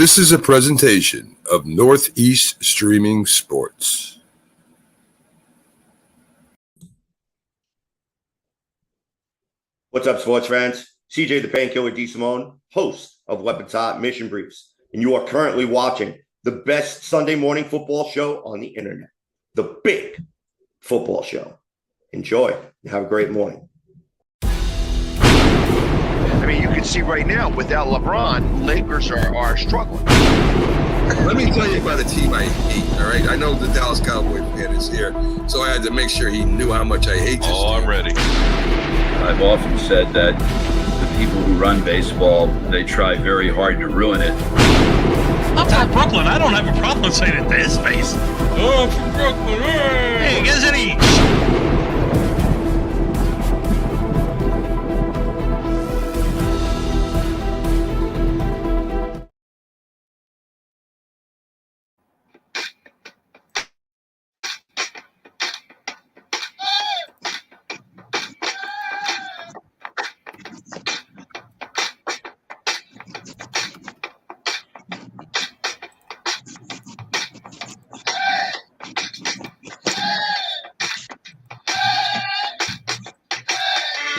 This is a presentation of Northeast Streaming Sports. What's up, sports fans? CJ the Painkiller DeSimone, host of Weapons Hot Mission Briefs, and you are currently watching the best Sunday morning football show on the internet, the Big Football Show. Enjoy and have a great morning. I mean, you can see right now, without LeBron, Lakers are struggling. Let me tell you about a team I hate, all right? I know the Dallas Cowboy fan is here, so I had to make sure he knew how much I hate this team. I'm ready. I've often said that the people who run baseball, they try very hard to ruin it. I'm from Brooklyn. I don't have a problem saying it to his face. Oh, I'm from Brooklyn. Hey, you guys any...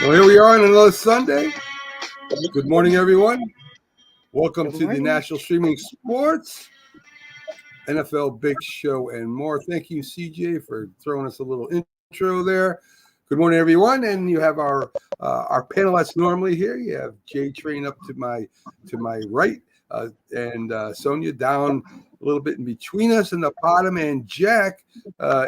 Well, here we are on another Sunday. Good morning, everyone. Welcome to the National Streaming Sports, NFL Big Show, and more. Thank you, CJ, for throwing us a little intro there. Good morning, everyone. And you have our panelists normally here. You have Jay Train up to my right, and Sonia down a little bit in between us in the bottom, and Jack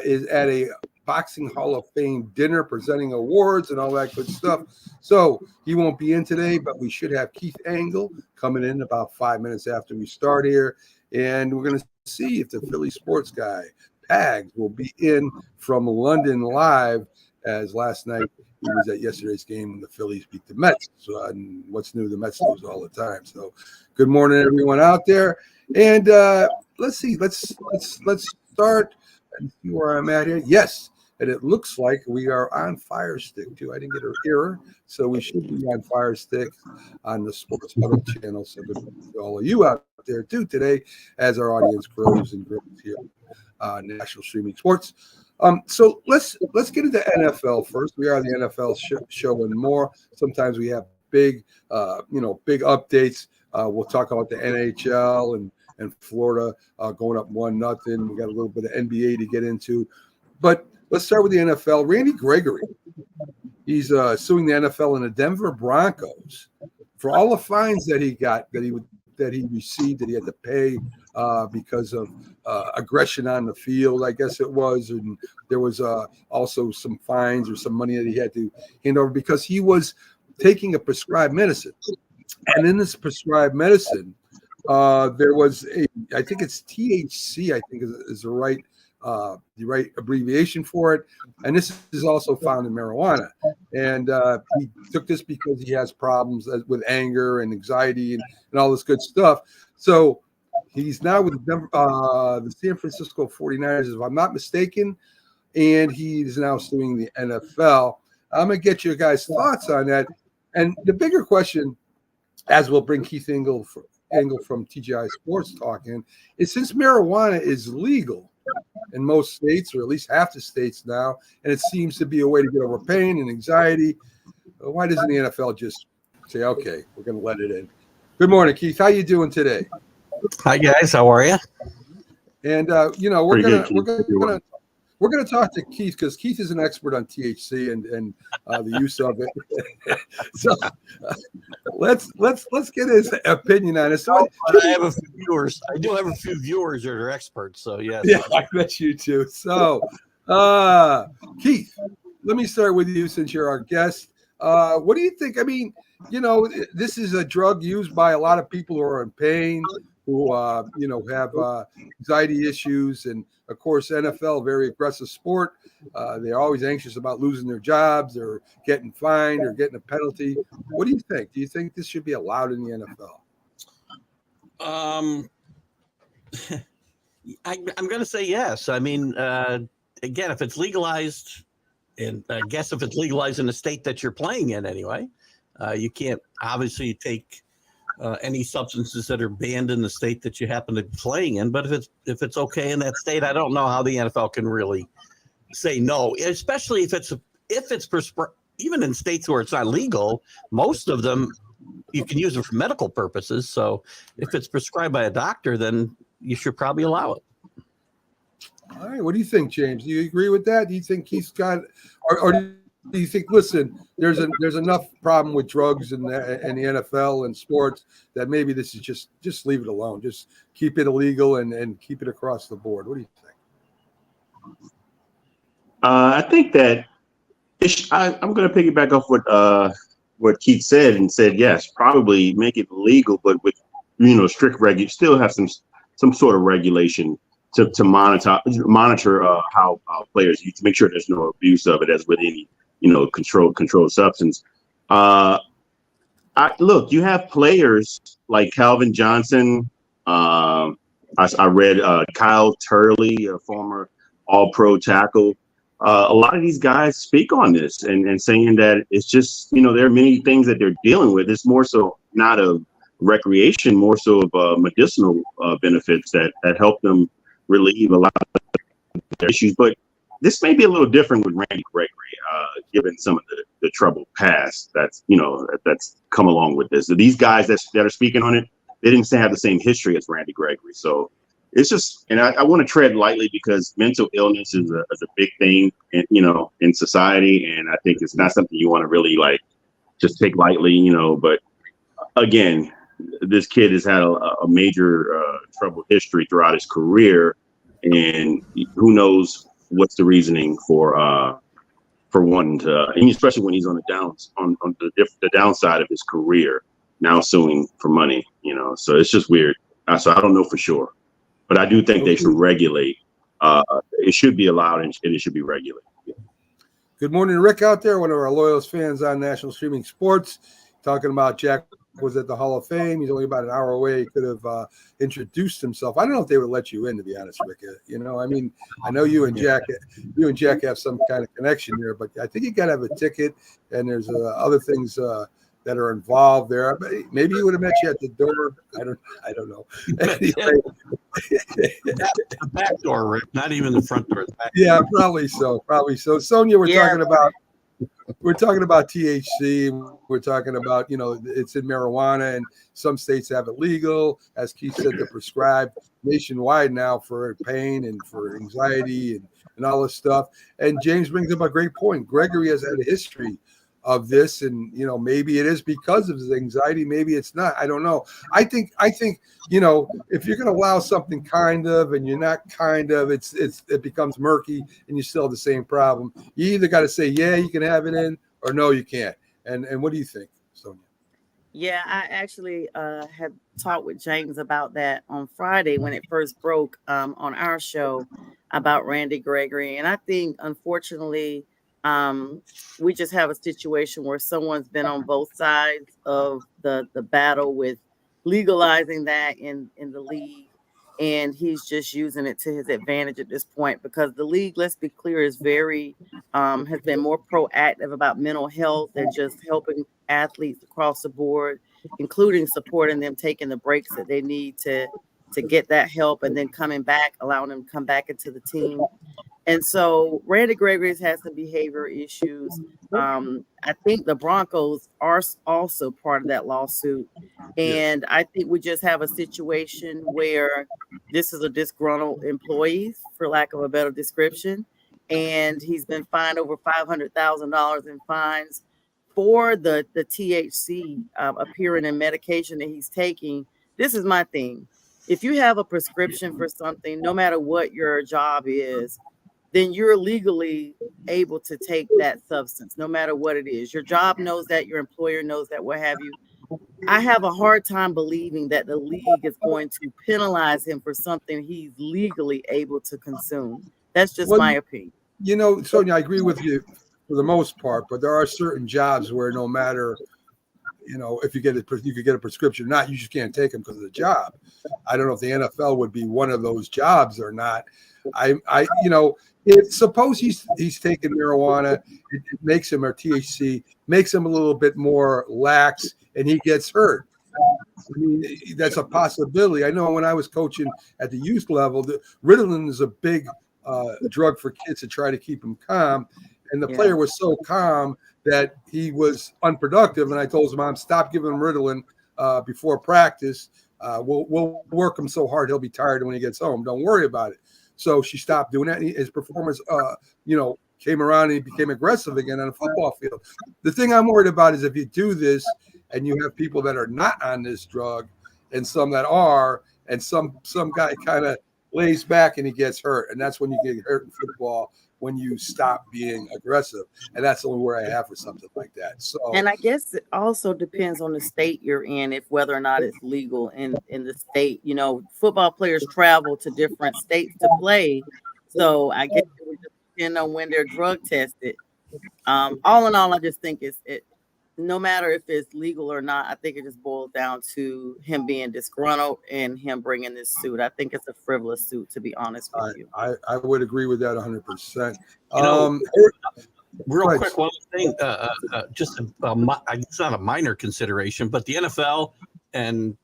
is at a Boxing Hall of Fame dinner presenting awards and all that good stuff. So he won't be in today, but we should have Keith Angle coming in about 5 minutes after we start here. And we're going to see if the Philly sports guy, Pags, will be in from London live, as last night he was at yesterday's game when the Phillies beat the Mets. So, and what's new, the Mets lose all the time. So good morning, everyone out there. And let's see, let's start and see where I'm at here. Yes. And it looks like we are on Fire Stick, too. I didn't get an error, so we should be on Fire Stick on the Sports Huddle channel. So good to all of you out there, too, today, as our audience grows and grows here on National Streaming Sports. So let's get into NFL first. We are the NFL show and more. Sometimes we have big updates. We'll talk about the NHL and Florida going up 1-0. We got a little bit of NBA to get into, but let's start with the NFL. Randy Gregory, he's suing the NFL and the Denver Broncos for all the fines that he got, that he received, that he had to pay because of aggression on the field, I guess it was. And there was also some fines or some money that he had to hand over because he was taking a prescribed medicine. And in this prescribed medicine, there was I think it's THC, I think is the right abbreviation for it, and this is also found in marijuana. And he took this because he has problems with anger and anxiety and all this good stuff. So he's now with the San Francisco 49ers, if I'm not mistaken, and he's now suing the NFL. I'm gonna get you guys' thoughts on that. And the bigger question, as we'll bring Keith Angle from TGI Sports talking, is since marijuana is legal in most states, or at least half the states now, and it seems to be a way to get over pain and anxiety, why doesn't the NFL just say, okay, we're going to let it in? Good morning, Keith. How you doing today? Hi, guys. How are you? And we're gonna talk to Keith because Keith is an expert on THC and the use of it. So let's get his opinion on it. So I have a few viewers. I do have a few viewers that are experts. So yes. Yeah, I bet you too. So Keith, let me start with you since you're our guest. What do you think? I mean, this is a drug used by a lot of people who are in pain, who have anxiety issues, and of course, NFL, very aggressive sport. They're always anxious about losing their jobs or getting fined or getting a penalty. What do you think? Do you think this should be allowed in the NFL? I'm going to say yes. I mean, again, if it's legalized, and I guess if it's legalized in the state that you're playing in anyway, you can't obviously take any substances that are banned in the state that you happen to be playing in. But if it's okay in that state, I don't know how the NFL can really say no, especially if it's even in states where it's not legal. Most of them you can use it for medical purposes. So if it's prescribed by a doctor, then you should probably allow it. All right. What do you think, James? Do you agree with that? Do you think he's got, or do you think, listen, there's enough problem with drugs in the NFL and sports that maybe this is just leave it alone. Just keep it illegal and keep it across the board. What do you think? I think that I'm going to piggyback off what Keith said and said, yes, probably make it legal, but with, strict still have some sort of regulation to monitor how players use, to make sure there's no abuse of it, as with any controlled substance. Look, you have players like Calvin Johnson. I read Kyle Turley, a former All-Pro tackle. A lot of these guys speak on this and saying that it's just, there are many things that they're dealing with. It's more so not of recreation, more so of medicinal benefits that help them relieve a lot of their issues. But this may be a little different with Randy Gregory, given some of the troubled past that's come along with this. So these guys that are speaking on it, they didn't have the same history as Randy Gregory. So it's just, and I want to tread lightly because mental illness is a big thing, in society, and I think it's not something you want to really just take lightly, But again, this kid has had a major troubled history throughout his career, and who knows what's the reasoning for wanting to, and especially when he's on the downside of his career, now suing for money, So it's just weird. So I don't know for sure. But I do think they should regulate. It should be allowed and it should be regulated. Good morning, Rick out there, one of our loyalist fans on National Streaming Sports, talking about Jack was at the Hall of Fame. He's only about an hour away. He could have introduced himself. I don't know if they would let you in, to be honest, Rick. I know you and Jack have some kind of connection there, but I think you got to have a ticket, and there's other things that are involved there. Maybe he would have met you at the door. I don't know. Anyway. The back door, Rick, not even the front door. Yeah, probably so. Sonia, we're talking about THC. We're talking about, it's in marijuana, and some states have it legal. As Keith said, they're prescribed nationwide now for pain and for anxiety and all this stuff. And James brings up a great point. Gregory has had a history of this, and maybe it is because of his anxiety, maybe it's not. I don't know. I think if you're going to allow something kind of and you're not kind of, it becomes murky and you still have the same problem. You either got to say, yeah, you can have it in, or no, you can't. And what do you think, Sonia? Yeah, I actually had talked with James about that on Friday when it first broke on our show about Randy Gregory. And I think, unfortunately, we just have a situation where someone's been on both sides of the battle with legalizing that in the league, and he's just using it to his advantage at this point, because the league, let's be clear, is very has been more proactive about mental health and just helping athletes across the board, including supporting them taking the breaks that they need to get that help, and then coming back, allowing them to come back into the team. And so Randy Gregory's had some behavior issues. I think the Broncos are also part of that lawsuit. And I think we just have a situation where this is a disgruntled employee, for lack of a better description. And he's been fined over $500,000 in fines for the THC appearing in medication that he's taking. This is my thing. If you have a prescription for something, no matter what your job is, then you're legally able to take that substance, no matter what it is. Your job knows that, your employer knows that, what have you. I have a hard time believing that the league is going to penalize him for something he's legally able to consume. That's just my opinion. Sonia, I agree with you for the most part, but there are certain jobs where no matter, if you could get a prescription or not, you just can't take them because of the job. I don't know if the NFL would be one of those jobs or not. If suppose he's taking marijuana, it makes him, or THC makes him a little bit more lax, and he gets hurt. I mean, that's a possibility. I know when I was coaching at the youth level, the Ritalin is a big drug for kids to try to keep them calm. And the player was so calm that he was unproductive. And I told his mom, stop giving him Ritalin before practice. We'll work him so hard he'll be tired when he gets home. Don't worry about it. So she stopped doing that. And his performance, came around and he became aggressive again on a football field. The thing I'm worried about is if you do this and you have people that are not on this drug and some that are, and some guy kind of lays back and he gets hurt. And that's when you get hurt in football, when you stop being aggressive. And that's the only word I have for something like that. So, and I guess it also depends on the state you're in, if whether or not it's legal in the state. You know, football players travel to different states to play. So I guess it would just depend on when they're drug tested. All in all, I just think it no matter if it's legal or not, I think it just boils down to him being disgruntled and him bringing this suit. I think it's a frivolous suit, to be honest with you. I would agree with that 100%. Real quick, one thing, just it's not a minor consideration, but the NFL and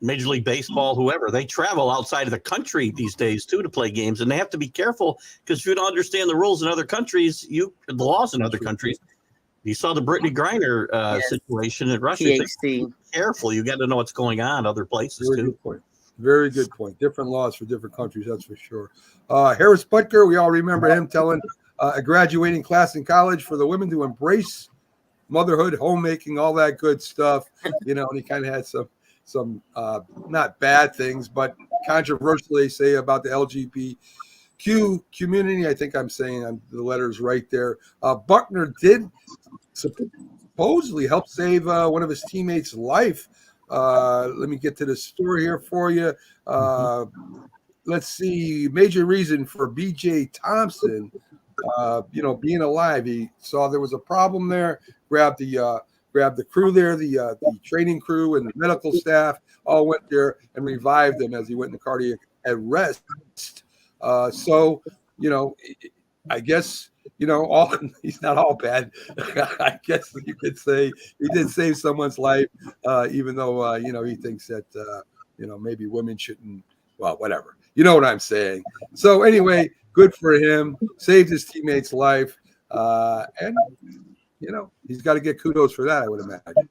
Major League Baseball, whoever, they travel outside of the country these days too to play games, and they have to be careful because if you don't understand the rules in other countries, the laws in other countries. You saw the Brittany Griner situation in Russia. THC. Careful, you got to know what's going on other places Very too. Good point. Very good point. Different laws for different countries, that's for sure. Harris Butker, we all remember him telling a graduating class in college for the women to embrace motherhood, homemaking, all that good stuff. And he kind of had some not bad things, but controversial, they say, about the LGBTQ community. I think I'm saying the letters right there. Buckner did supposedly help save one of his teammates' life. Let me get to the story here for you. Let's see. Major reason for B.J. Thompson, being alive. He saw there was a problem there. Grabbed the crew there, the training crew and the medical staff all went there and revived him as he went into cardiac arrest. I guess, he's not all bad. I guess you could say he did save someone's life, even though, he thinks that, maybe women shouldn't, well, whatever. You know what I'm saying? So anyway, good for him. Saved his teammate's life. And, he's got to get kudos for that, I would imagine.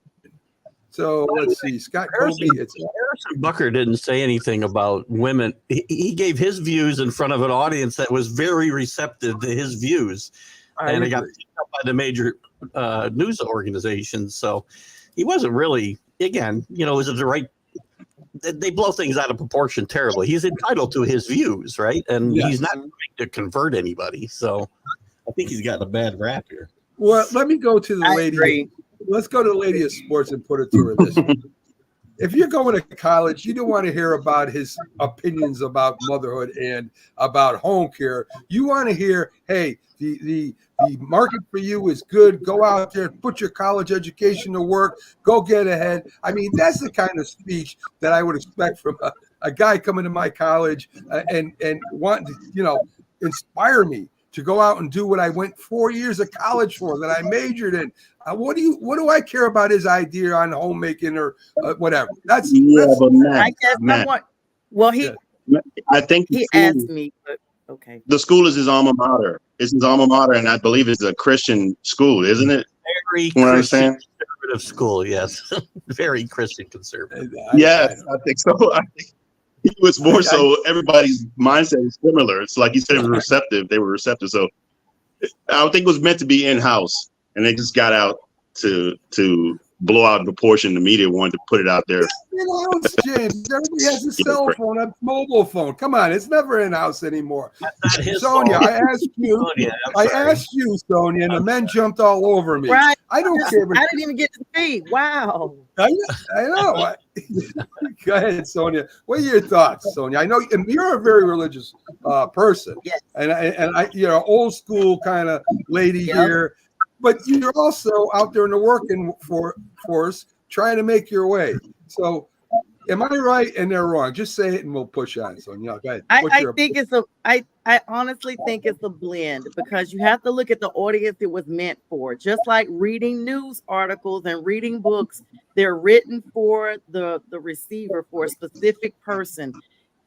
So let's see. Scott Colby. Harrison Butker didn't say anything about women. He gave his views in front of an audience that was very receptive to his views. And it got picked up by the major news organizations. So he wasn't really, again, is it the right? They blow things out of proportion terribly. He's entitled to his views, right? And he's not trying to convert anybody. So I think he's got a bad rap here. Well, let me go to the lady. Let's go to the lady of sports and put it to her this way. If you're going to college, you don't want to hear about his opinions about motherhood and about home care. You want to hear, hey, the market for you is good. Go out there, put your college education to work, go get ahead. I mean, that's the kind of speech that I would expect from a guy coming to my college and wanting to, inspire me to go out and do what I went 4 years of college for, that I majored in. What do I care about his idea on homemaking or whatever? But Matt, I guess Matt, I think he asked me, but okay. The school is his alma mater. It's his alma mater, and I believe it's a Christian school, isn't it? Very Christian conservative school, yes. Very Christian conservative. Yes, I think so. I think it was more so everybody's mindset is similar. It's like you said, it was receptive. They were receptive. So I don't think it was meant to be in-house. And they just got out to blow out in proportion. The media wanted to put it out there. In-house, James. Everybody has a cell phone, a mobile phone. Come on, it's never in-house anymore. Sonia, I asked you, Sonia, and the men jumped all over me. Right. I don't care. I didn't even get to speak. Wow. I know. Go ahead, Sonia. What are your thoughts, Sonia? I know, and you're a very religious person. Yes. And you're an old school kind of lady here. But you're also out there in the working force trying to make your way. So Am I right and they're wrong? Just say it and we'll push on. So, go ahead. I honestly think it's a blend, because you have to look at the audience it was meant for. Just like reading news articles and reading books, they're written for the receiver, for a specific person.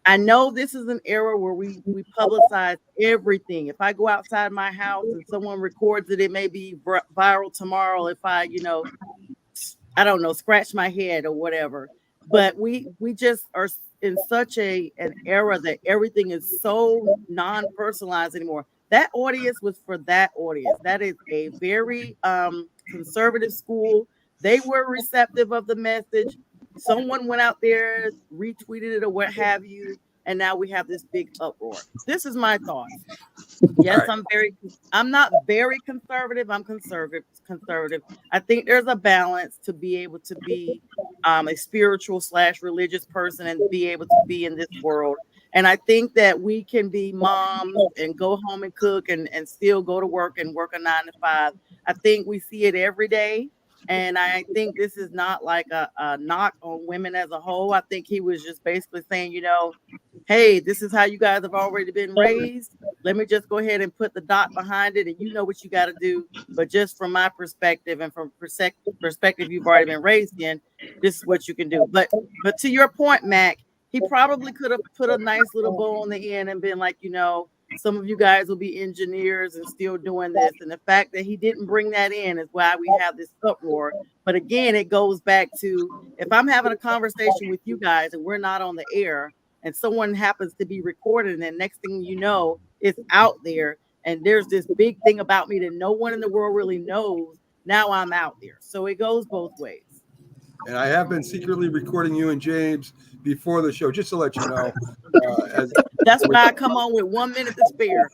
I know this is an era where we publicize everything. If I go outside my house and someone records it, it may be viral tomorrow. If I, I don't know, scratch my head or whatever. But we just are in such an era that everything is so non-personalized anymore. That audience was for that audience. That is a very conservative school. They were receptive of the message. Someone went out there, retweeted it or what have you, and now we have this big uproar. This is my thoughts. Yes, right. I'm not very conservative. I'm conservative. I think there's a balance to be able to be a spiritual / religious person and be able to be in this world. And I think that we can be moms and go home and cook and still go to work and work a 9 to 5. I think we see it every day. And I think this is not like a knock on women as a whole. I think he was just basically saying, hey, this is how you guys have already been raised. Let me just go ahead and put the dot behind it, and you know what you got to do. But just from my perspective and from perspective you've already been raised in, this is what you can do. But to your point, Mac, he probably could have put a nice little bow on the end and been like, some of you guys will be engineers and still doing this. And the fact that he didn't bring that in is why we have this uproar. But again, it goes back to, if I'm having a conversation with you guys and we're not on the air and someone happens to be recorded, and then next thing you know, it's out there and there's this big thing about me that no one in the world really knows. Now I'm out there. So it goes both ways. And I have been secretly recording you and James before the show, just to let you know. That's why I come on with 1 minute to spare.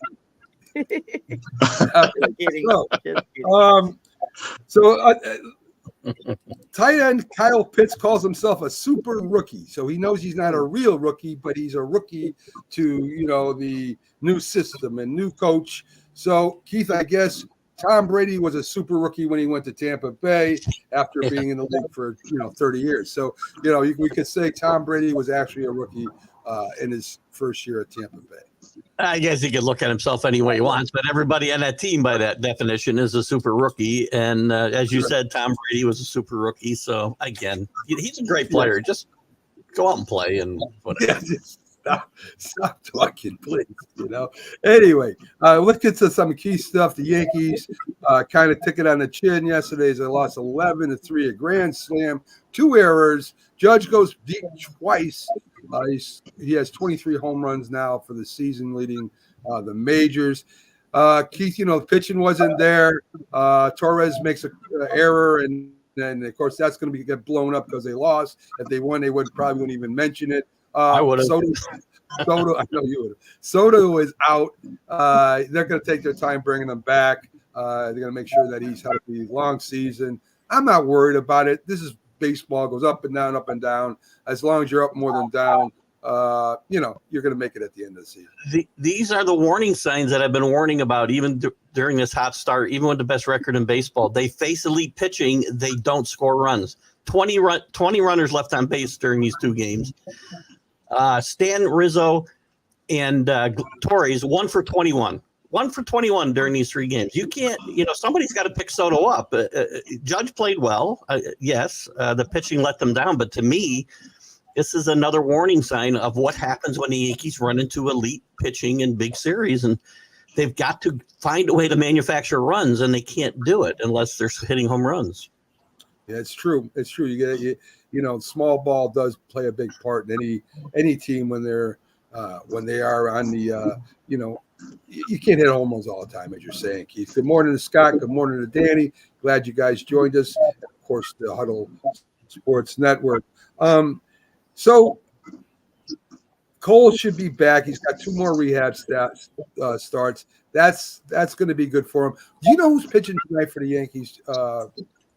Tight end Kyle Pitts calls himself a super rookie. So he knows he's not a real rookie, but he's a rookie to, the new system and new coach. So, Keith, I guess Tom Brady was a super rookie when he went to Tampa Bay after being in the league for 30 years. So we could say Tom Brady was actually a rookie in his first year at Tampa Bay. I guess he could look at himself any way he wants, but everybody on that team, by that definition, is a super rookie. And as you said, Tom Brady was a super rookie. So again, he's a great player. Just go out and play and whatever. Stop talking, please. Anyway, let's get to some key stuff. The Yankees kind of took it on the chin yesterday. They lost 11-3 at Grand Slam, 2 errors. Judge goes deep twice. He has 23 home runs now for the season, leading the majors. Keith, pitching wasn't there. Torres makes an error, and then of course that's going to get blown up because they lost. If they won, they probably wouldn't even mention it. I would have. Soto, I know you would have. Soto is out. They're going to take their time bringing him back. They're going to make sure that he's healthy. Long season. I'm not worried about it. This is baseball. Goes up and down, up and down. As long as you're up more than down, you're going to make it at the end of the season. These are the warning signs that I've been warning about even during this hot start. Even with the best record in baseball, they face elite pitching. They don't score runs. 20 runners left on base during these 2 games. Stan, Rizzo, and Torres, 1 for 21. 1 for 21 during these 3 games. You can't, somebody's got to pick Soto up. Judge played well. Yes, the pitching let them down. But to me, this is another warning sign of what happens when the Yankees run into elite pitching in big series. And they've got to find a way to manufacture runs, and they can't do it unless they're hitting home runs. Yeah, it's true. It's true. Small ball does play a big part in any team when they are on the you can't hit home runs all the time, as you're saying, Keith. Good morning to Scott. Good morning to Danny. Glad you guys joined us. And of course, the Huddle Sports Network. So Cole should be back. He's got 2 more rehab starts. That's going to be good for him. Do you know who's pitching tonight for the Yankees,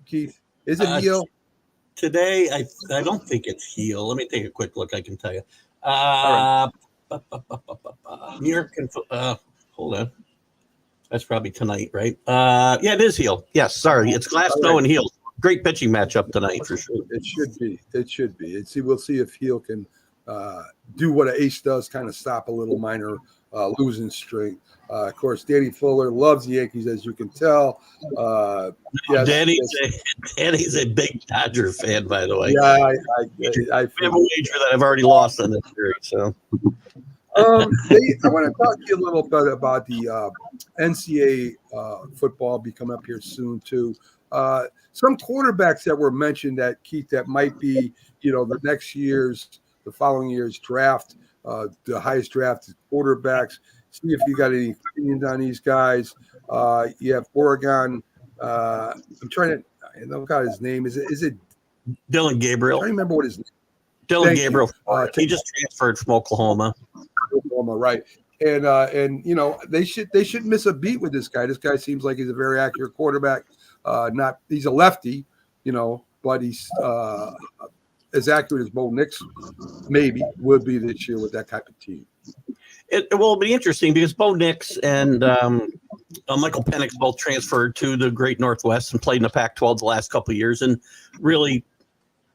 Keith? Is it Heel? Today, I don't think it's Heel. Let me take a quick look. I can tell you. New York. Hold on. That's probably tonight, right? Yeah, it is Heel. Yes, sorry. It's Glasnow and Heel. great pitching matchup tonight for sure. It should be. It should be. We'll see if Heel can do what an ace does, kind of stop a little minor losing streak. Of course, Danny Fuller loves the Yankees, as you can tell. Danny's a big Dodger fan, by the way. Yeah, I have a wager that I've already lost on this series. So, I want to talk to you a little bit about the NCAA football be coming up here soon too. Some quarterbacks that were mentioned that Keith that might be, the following year's draft, the highest drafted quarterbacks. See if you got any opinions on these guys. You have Oregon. I'm trying to. I don't got his name. Is it Dylan Gabriel? I don't remember what his name. Dylan Gabriel. He just transferred from Oklahoma. Oklahoma, right? And they shouldn't miss a beat with this guy. This guy seems like he's a very accurate quarterback. He's a lefty, but he's as accurate as Bo Nix maybe would be this year with that type of team. It will be interesting because Bo Nix and Michael Penix both transferred to the Great Northwest and played in the Pac-12 the last couple of years and really,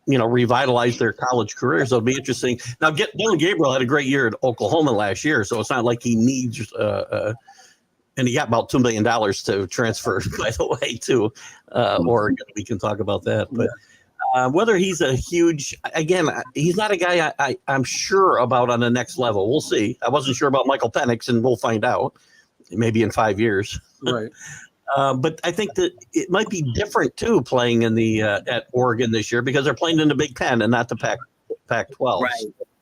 revitalized their college careers. It'll be interesting. Now, Dylan Gabriel had a great year at Oklahoma last year, so it's not like he needs and he got about $2 million to transfer, by the way, to Oregon. We can talk about that. But whether he's a huge – again, he's not a guy I'm sure about on the next level. We'll see. I wasn't sure about Michael Penix, and we'll find out maybe in 5 years. Right. But I think that it might be different, too, playing in the at Oregon this year because they're playing in the Big Ten and not the Pac-12. Right.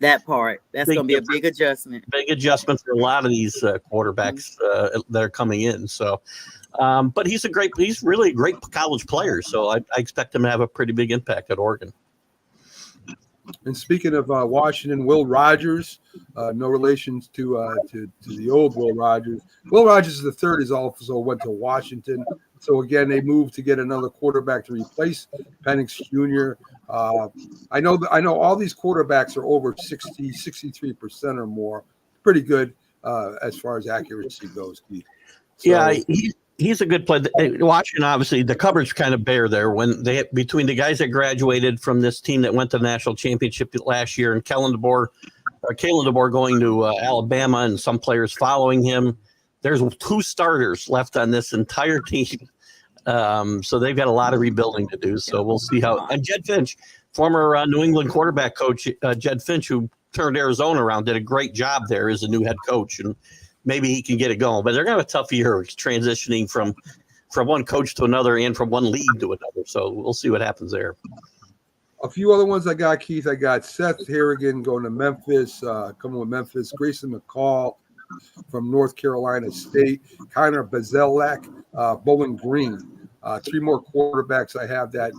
That part. That's going to be a big adjustment. Big adjustment for a lot of these quarterbacks that are coming in. So, but he's really a great college player. So I expect him to have a pretty big impact at Oregon. And speaking of Washington, Will Rogers, no relations to the old Will Rogers. Will Rogers III is also went to Washington. So again, they moved to get another quarterback to replace Penix Jr. I know all these quarterbacks are over 63% or more. Pretty good as far as accuracy goes, Keith. So, yeah, he's a good player. Washington, obviously, the coverage kind of bare there when between the guys that graduated from this team that went to the national championship last year and Kalen DeBoer going to Alabama and some players following him. There's 2 starters left on this entire team. So they've got a lot of rebuilding to do. So we'll see how. And Jed Finch, former New England quarterback coach, Jed Finch, who turned Arizona around, did a great job there as a new head coach. And maybe he can get it going. But they're going to have a tough year transitioning from one coach to another and from one league to another. So we'll see what happens there. A few other ones I got, Keith. I got Seth Harrigan going to Memphis, coming with Memphis. Grayson McCall from North Carolina State. Connor Bazelak, Bowling Green. 3 more quarterbacks I have that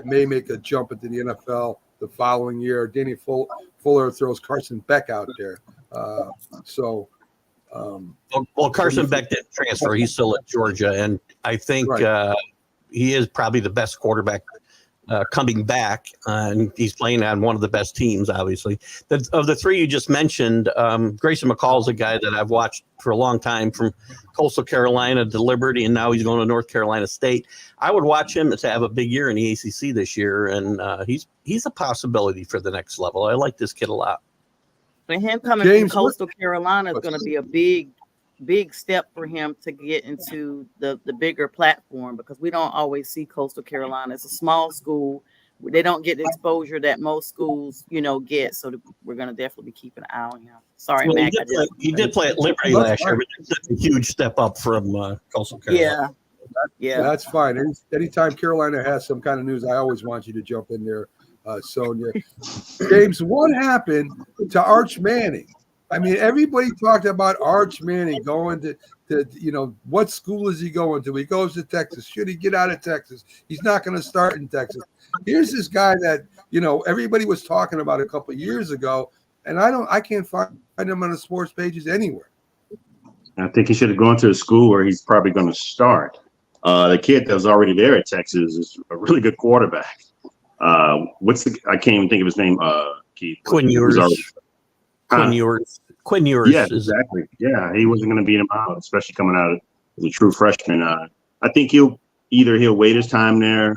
may make a jump into the NFL the following year. Danny Fuller throws Carson Beck out there. Well, Carson Beck didn't transfer. He's still at Georgia, and I think he is probably the best quarterback coming back, and he's playing on one of the best teams, obviously. Of the 3 you just mentioned, Grayson McCall is a guy that I've watched for a long time from Coastal Carolina to Liberty, and now he's going to North Carolina State. I would watch him to have a big year in the ACC this year, and he's a possibility for the next level. I like this kid a lot. For him coming from Coastal Carolina is going to be a big step for him to get into the bigger platform because we don't always see Coastal Carolina. It's a small school. They don't get the exposure that most schools, get. So we're going to definitely be keeping an eye on him. Sorry, well, Mac. He did play at Liberty last year, but it's a huge step up from Coastal Carolina. Yeah. That's fine. Anytime Carolina has some kind of news, I always want you to jump in there, Sonia. James, what happened to Arch Manning? I mean, everybody talked about Arch Manning going to what school is he going to? He goes to Texas. Should he get out of Texas? He's not going to start in Texas. Here's this guy that, everybody was talking about a couple of years ago, and I can't find him on the sports pages anywhere. I think he should have gone to a school where he's probably going to start. The kid that was already there at Texas is a really good quarterback. I can't even think of his name, Keith. Quinn Ewers. Quinn Ewers. Yeah, exactly. Yeah, he wasn't going to beat him out, especially coming out as a true freshman. I think he'll wait his time there,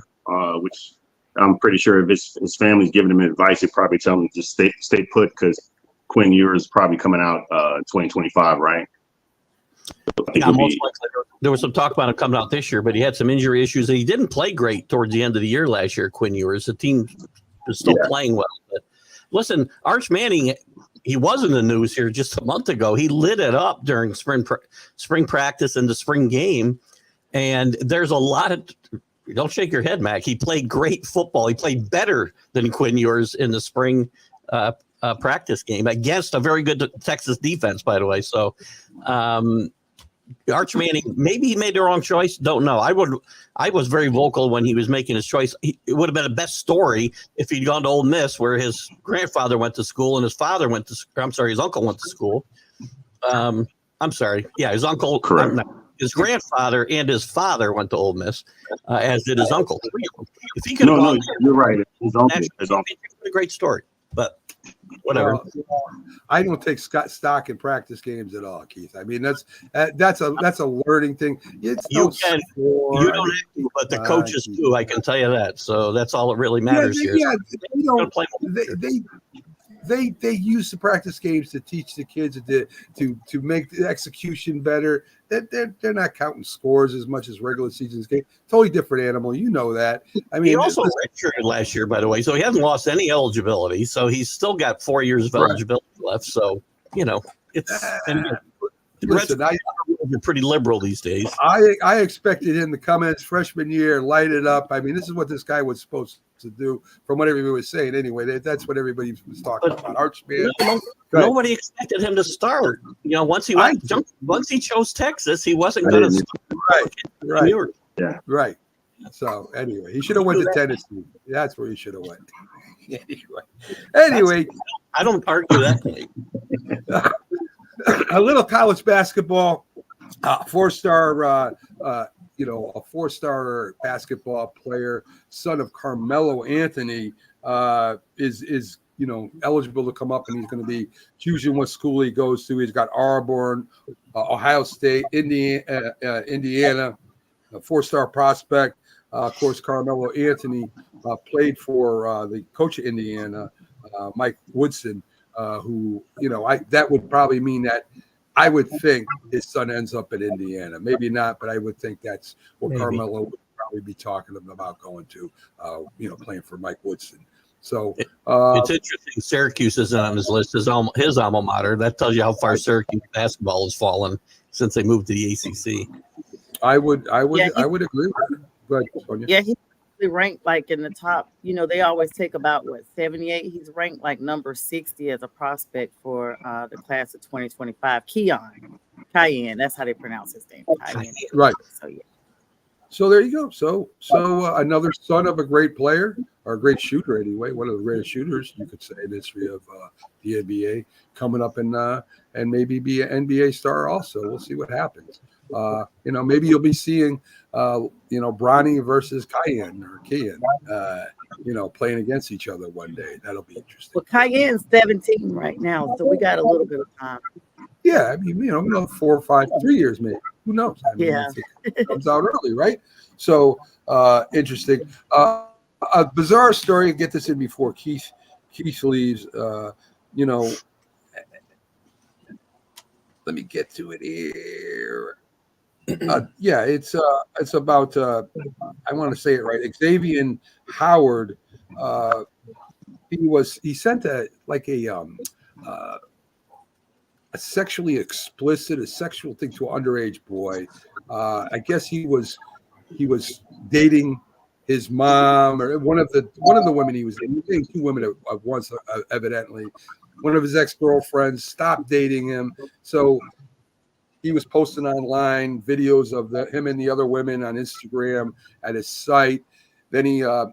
which I'm pretty sure if his family's giving him advice, he'd probably tell him to just stay put because Quinn Ewers is probably coming out 2025, right? Yeah, most likely. There was some talk about him coming out this year, but he had some injury issues. And he didn't play great towards the end of the year last year, Quinn Ewers. The team is still playing well. But listen, Arch Manning, he was in the news here just a month ago. He lit it up during spring practice and the spring game. And there's a lot of – don't shake your head, Mac. He played great football. He played better than Quinn Ewers in the spring practice game against a very good Texas defense, by the way. So Arch Manning, maybe he made the wrong choice. Don't know. I was very vocal when he was making his choice. It would have been a best story if he'd gone to Ole Miss, where his grandfather went to school and his father went to. I'm sorry, his uncle went to school. I'm sorry. Yeah, his uncle. Correct. His grandfather and his father went to Ole Miss, as did his uncle. If he could have gone, you're right. His uncle. A great story, but whatever. I don't take stock in practice games at all, Keith. I mean, that's a learning thing. It's You don't have to, but the coaches do. I can tell you that. So that's all that really matters here. Yeah, they use the practice games to teach the kids to make the execution better. They're not counting scores as much as regular season game. Totally different animal. You know that. I mean, he also redshirted last year, by the way, so he hasn't lost any eligibility. So he's still got 4 years of eligibility left. So it's. Listen, you're pretty liberal these days. I expected him to come in his freshman year, light it up. I mean, this is what this guy was supposed to do, from what everybody was saying. Anyway, that's what everybody was talking about. Arch Manning. Nobody expected him to start. Once he chose Texas, he wasn't going to start. Right. So anyway, he should have went to Tennessee. That's where he should have went. Anyway, I don't argue that. A little college basketball, four-star basketball player, son of Carmelo Anthony, is eligible to come up, and he's going to be choosing what school he goes to. He's got Auburn, Ohio State, Indiana, a four-star prospect. Of course, Carmelo Anthony played for the coach of Indiana, Mike Woodson. Who that would probably mean that I would think his son ends up at Indiana. Maybe not, but I would think that's what Carmelo would probably be talking about going to, playing for Mike Woodson. So it's interesting. Syracuse isn't on his list. His alma mater. That tells you how far Syracuse basketball has fallen since they moved to the ACC. I would agree with that. Go ahead, Sonia. Yeah, he's ranked like in the top. They always take about 78. He's ranked like number 60 as a prospect for the class of 2025. Cayenne. That's how they pronounce his name. Cayenne. Right. So yeah. So there you go. So another son of a great player, or a great shooter anyway, one of the greatest shooters you could say in the history of the NBA, coming up and maybe be an NBA star also. We'll see what happens. Maybe you'll be seeing Bronny versus Cayenne, playing against each other one day. That'll be interesting. Well, Cayenne's 17 right now, so we got a little bit of time. Yeah, I mean, 4 or 5, 3 years maybe. Who knows? I mean, it comes out early, right? So interesting. A bizarre story. Get this in before Keith leaves. Let me get to it here. It's about I want to say it right. Xavier Howard. He sent a sexually explicit, a sexual thing to an underage boy. I guess he was dating his mom, or one of the women he was dating. He was dating 2 women at once, evidently. One of his ex-girlfriends stopped dating him, so he was posting online videos of him and the other women on Instagram at his site. Then the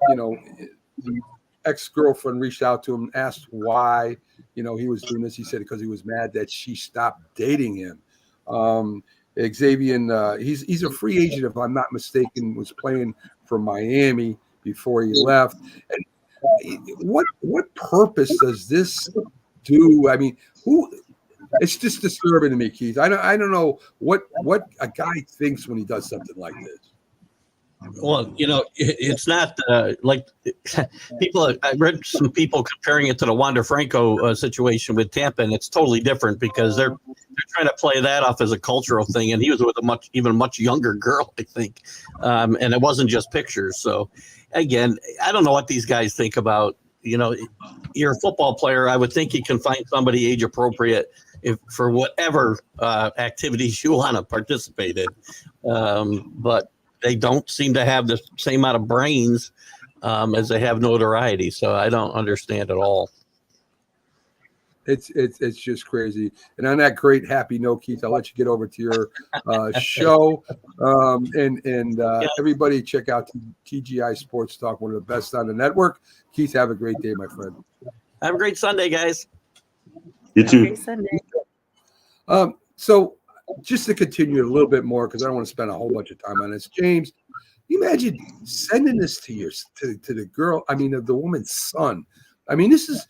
ex-girlfriend reached out to him, asked why, he was doing this. He said because he was mad that she stopped dating him. Xavier, he's a free agent, if I'm not mistaken, was playing for Miami before he left. And what purpose does this do? I mean, it's just disturbing to me, Keith. I don't know what a guy thinks when he does something like this. Well, it's not like people. I read some people comparing it to the Wander Franco situation with Tampa, and it's totally different because they're trying to play that off as a cultural thing, and he was with a much younger girl, I think, and it wasn't just pictures. So, again, I don't know what these guys think about. You're a football player. I would think you can find somebody age appropriate for whatever activities you want to participate in, but they don't seem to have the same amount of brains as they have notoriety. So I don't understand at all. It's just crazy. And on that great happy note, Keith, I'll let you get over to your show. Everybody check out TGI Sports Talk, one of the best on the network. Keith, have a great day, my friend. Have a great Sunday, guys. You too. Okay, Sunday. So just to continue a little bit more, because I don't want to spend a whole bunch of time on this, James, you imagine sending this to the girl, the woman's son. This is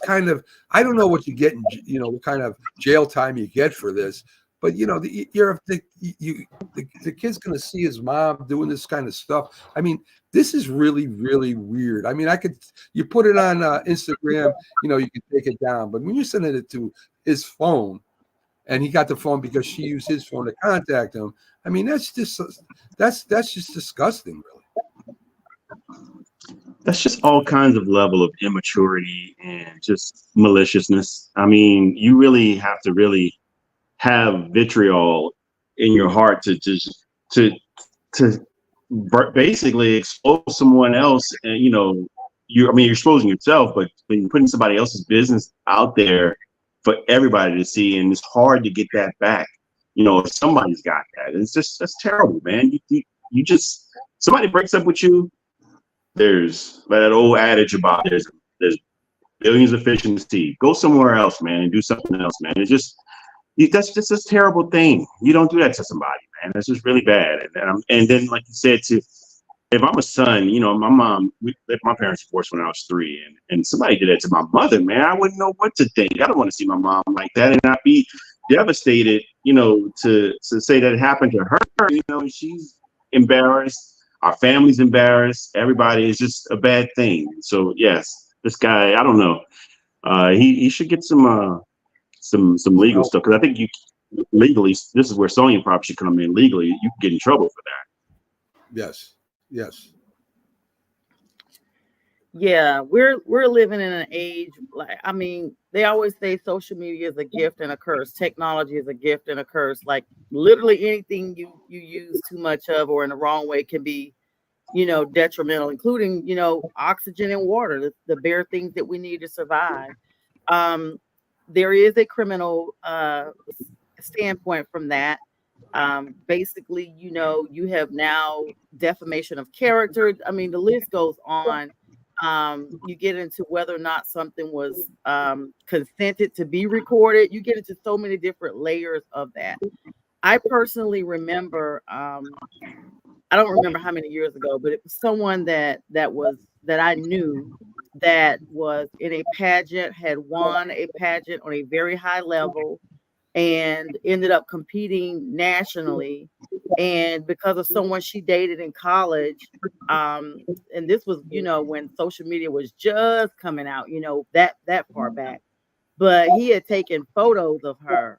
kind of, I don't know what you get, what kind of jail time you get for this, but the kid's going to see his mom doing this kind of stuff. This is really, really weird. You put it on Instagram, you can take it down, but when you're sending it to his phone, and he got the phone because she used his phone to contact him, that's just disgusting, really. That's just all kinds of level of immaturity and just maliciousness. You really have to really have vitriol in your heart to basically expose someone else. And you're exposing yourself, but when you're putting somebody else's business out there for everybody to see, and it's hard to get that back. If somebody's got that, that's terrible, man. You just, somebody breaks up with you. There's that old adage about there's billions of fish in the sea. Go somewhere else, man, and do something else, man. That's just a terrible thing. You don't do that to somebody, man. That's just really bad. And then, like you said, if I'm a son, my mom, we left my parents divorced when I was 3, and somebody did that to my mother, man, I wouldn't know what to think. I don't want to see my mom like that and not be devastated, to say that it happened to her. She's embarrassed. Our family's embarrassed. Everybody is just a bad thing. So yes, this guy, I don't know. He should get some legal stuff, because I think you legally, this is where Sonya probably should come in legally. You can get in trouble for that. Yes. Yeah, we're living in an age, they always say social media is a gift and a curse. Technology is a gift and a curse. Like literally anything you use too much of or in the wrong way can be, detrimental, including, oxygen and water, the bare things that we need to survive. There is a criminal standpoint from that. Basically, you have now defamation of character. The list goes on. You get into whether or not something was consented to be recorded. You get into so many different layers of that. I personally remember, I don't remember how many years ago, but it was someone that I knew that was in a pageant, had won a pageant on a very high level, and ended up competing nationally. And because of someone she dated in college, and this was, when social media was just coming out, that far back, but he had taken photos of her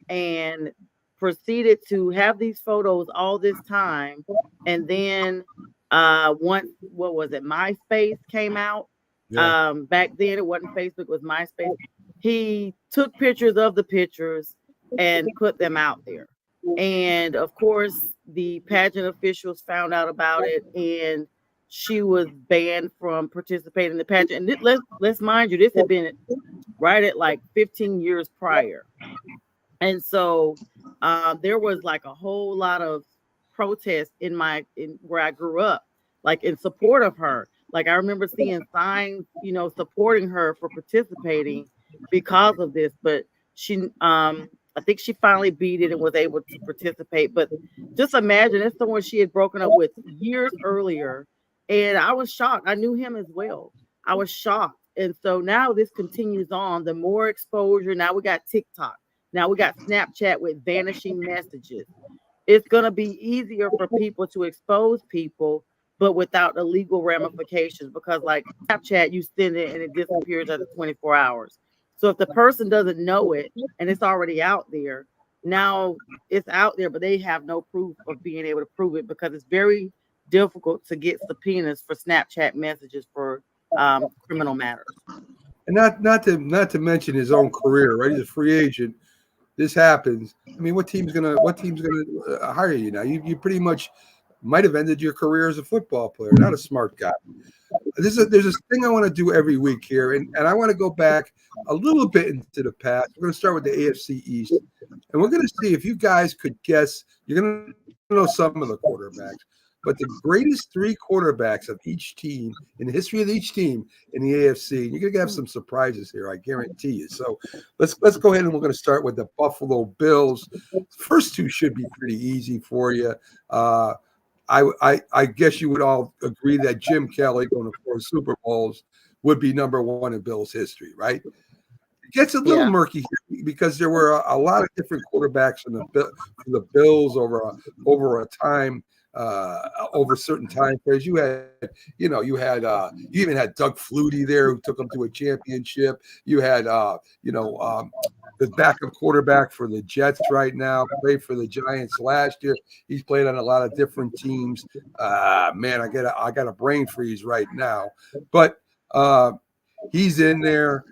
and proceeded to have these photos all this time. And then once, what was it, MySpace came out. Yeah. Back then it wasn't Facebook, it was MySpace. He took pictures of the pictures and put them out there. And of course, the pageant officials found out about it, and she was banned from participating in the pageant. And let's mind you, this had been right at like 15 years prior. And so there was like a whole lot of protest in where I grew up, like in support of her. Like I remember seeing signs, supporting her for participating because of this. But she, I think she finally beat it and was able to participate. But just imagine, it's someone she had broken up with years earlier. And I was shocked. I knew him as well. I was shocked. And so now this continues on. The more exposure. Now we got TikTok. Now we got Snapchat with vanishing messages. it's going to be easier for people to expose people, but without the legal ramifications. Because like Snapchat, you send it and it disappears after 24 hours. So if the person doesn't know it and it's already out there, now it's out there, but they have no proof of being able to prove it, because it's very difficult to get subpoenas for Snapchat messages for criminal matters. And not to mention his own career, right? He's a free agent. This happens. I mean, what team's gonna hire you now? You pretty much might have ended your career as a football player. Not a smart guy. There's this thing I want to do every week here, and I want to go back a little bit into the past. We're going to start with the AFC East, and we're going to see if you guys could guess. You're going to know some of the quarterbacks, but the greatest three quarterbacks of each team in the history of each team in the AFC. You're going to have some surprises here, I guarantee you. So let's go ahead, and we're going to start with the Buffalo Bills. First two should be pretty easy for you. I guess you would all agree that Jim Kelly, going to 4 Super Bowls, would be number one in Bills history, right? It gets a little murky here because there were a lot of different quarterbacks from the Bills over a time, over certain time frames. You even had Doug Flutie there, who took them to a championship. You had the backup quarterback for the Jets right now, played for the Giants last year. He's played on a lot of different teams. Man, I got a brain freeze right now. But he's in there.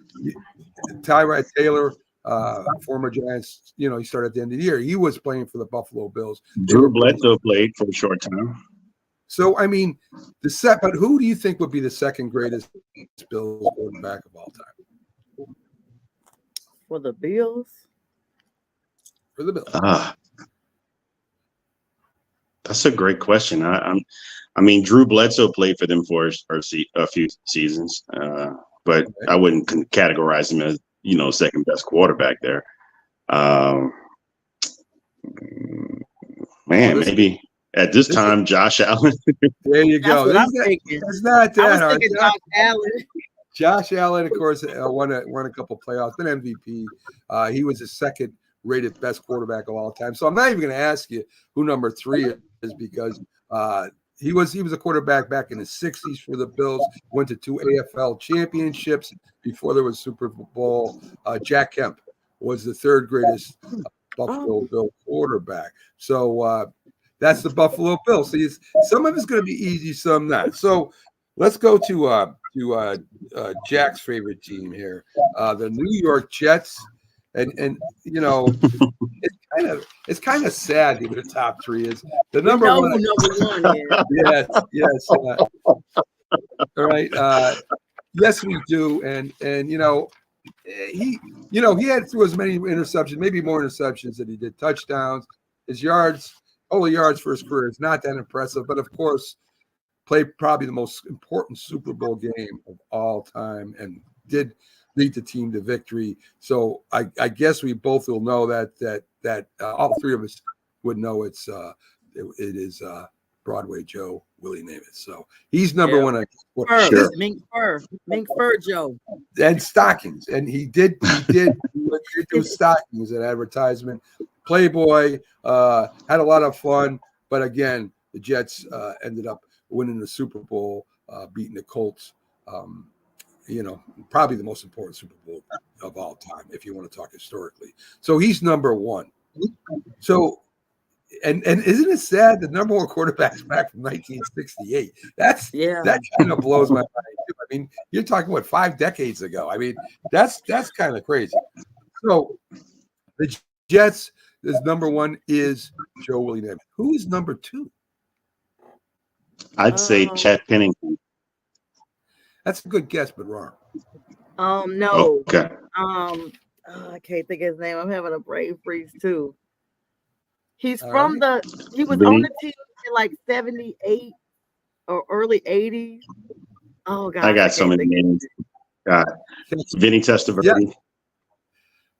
Tyrod Taylor, former Giants, he started at the end of the year. He was playing for the Buffalo Bills. Drew Bledsoe played for a short time. So, I mean, but who do you think would be the second greatest Bills quarterback of all time? For the Bills? For the Bills. That's a great question. I mean, Drew Bledsoe played for them for a few seasons, but I wouldn't categorize him as, second best quarterback there. Maybe at this time, Josh Allen. There you go. It's not that hard. Josh Allen. Josh Allen, of course, won a couple playoffs, been MVP. He was the second rated best quarterback of all time. So I'm not even going to ask you who number 3 is, because he was a quarterback back in the 60s for the Bills, went to 2 AFL championships before there was Super Bowl. Jack Kemp was the third greatest Buffalo Bill quarterback. So that's the Buffalo Bills. So some of it's going to be easy, some not. So let's go to Jack's favorite team here, the New York Jets. And it's kind of sad who the top 3 is. The number one is. Yes. All right. Yes, we do. And he had through as many interceptions, maybe more interceptions than he did touchdowns. His total yards for his career is not that impressive, but of course, played probably the most important Super Bowl game of all time and did lead the team to victory. So I guess we both will know that all 3 of us would know it is Broadway Joe, Willie Namath. So he's number one. Mink Fur Joe. And stockings. And he did do stockings at advertisement. Playboy, had a lot of fun. But again, the Jets ended up winning the Super Bowl, beating the Colts. Probably the most important Super Bowl of all time, if you want to talk historically. So he's number 1. So, and isn't it sad the number 1 quarterback's back from 1968? That kind of blows my mind. I mean, you're talking 5 decades ago. I mean, that's kind of crazy. So the Jets, is number 1 is Joe Willie Namath. Who is number 2? I'd say Chet Pennington. That's a good guess, but wrong. No. Okay. I can't think of his name. I'm having a brain freeze too. He's he was on the team in like 78 or early 80s. Oh God. I got so many names. Vinny Testaverde.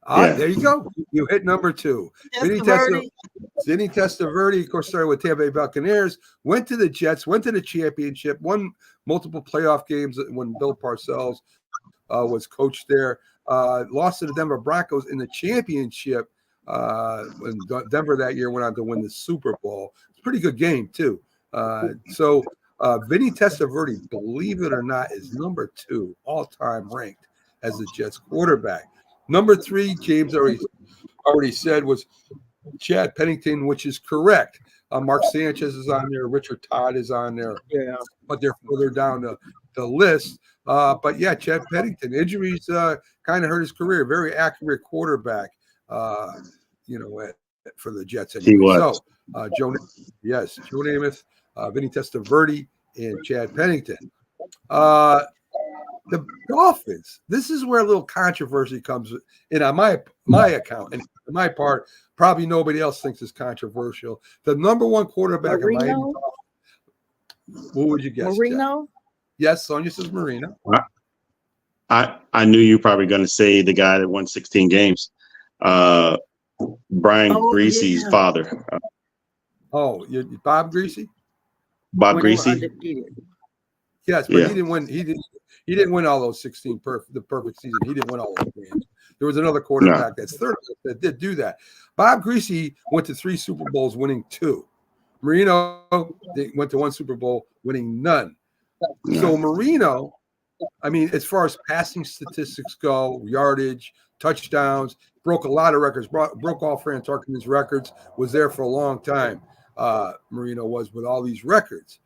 There you go. You hit number 2. Vinny Testaverde, of course, started with Tampa Bay Buccaneers, went to the Jets, went to the championship, won multiple playoff games when Bill Parcells was coach there, lost to the Denver Broncos in the championship, when Denver that year went on to win the Super Bowl. It's a pretty good game too. So Vinny Testaverde, believe it or not, is number 2 all-time ranked as the Jets quarterback. Number 3, James already said, was Chad Pennington, which is correct. Mark Sanchez is on there. Richard Todd is on there. Yeah. But they're further down the list. But yeah, Chad Pennington, injuries kind of hurt his career. Very accurate quarterback, for the Jets. Anyway. He was. So, Joe Namath, Vinny Testaverde, and Chad Pennington. The Dolphins. This is where a little controversy comes in on my account, and on my part, probably nobody else thinks it's controversial. The number 1 quarterback of Miami Dolphins. Who would you guess? Marino? Jeff? Yes, Sonia says Marino. I knew you were probably going to say the guy that won 16 games. Brian Greasy's father. Bob Greasy? Bob Greasy? Yes, but Yeah. he didn't win. He didn't win all those 16 the perfect season. He didn't win all those games. There was another quarterback that's third that did do that. Bob Greasy went to 3 Super Bowls, winning 2. Marino went to 1 Super Bowl, winning none. So Marino, I mean, as far as passing statistics go, yardage, touchdowns, broke a lot of records, broke all Fran Tarkenton's records, was there for a long time. Marino was with all these records.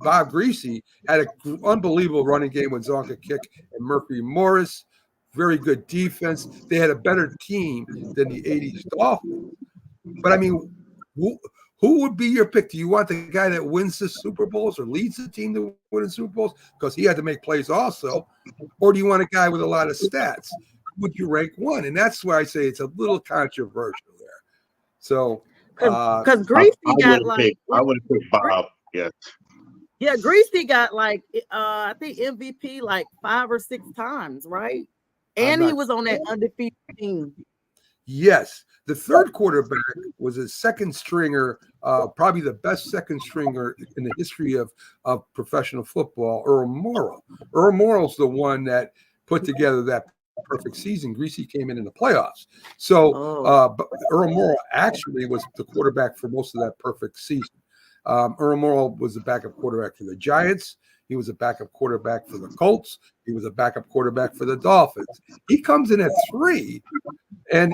Bob Greasy had an unbelievable running game with Zonka Kick and Mercury Morris. Very good defense. They had a better team than the 80s Dolphins. But I mean, who would be your pick? Do you want the guy that wins the Super Bowls or leads the team to win the Super Bowls because he had to make plays also? Or do you want a guy with a lot of stats? Would you rank one? And that's why I say it's a little controversial there. So, because Greasy got like I would have picked Bob. Yeah. Yeah, Greasy got like I think MVP like 5 or 6 times, right? And he was on that undefeated team. Yes. The third quarterback was a second stringer, probably the best second stringer in the history of professional football, Earl Morrall. Earl Morrall's the one that put together that perfect season. Greasy came in the playoffs. So but Earl Morrall actually was the quarterback for most of that perfect season. Earl Morrall was the backup quarterback for the Giants. He was a backup quarterback for the Colts. He was a backup quarterback for the Dolphins. He comes in at 3. And,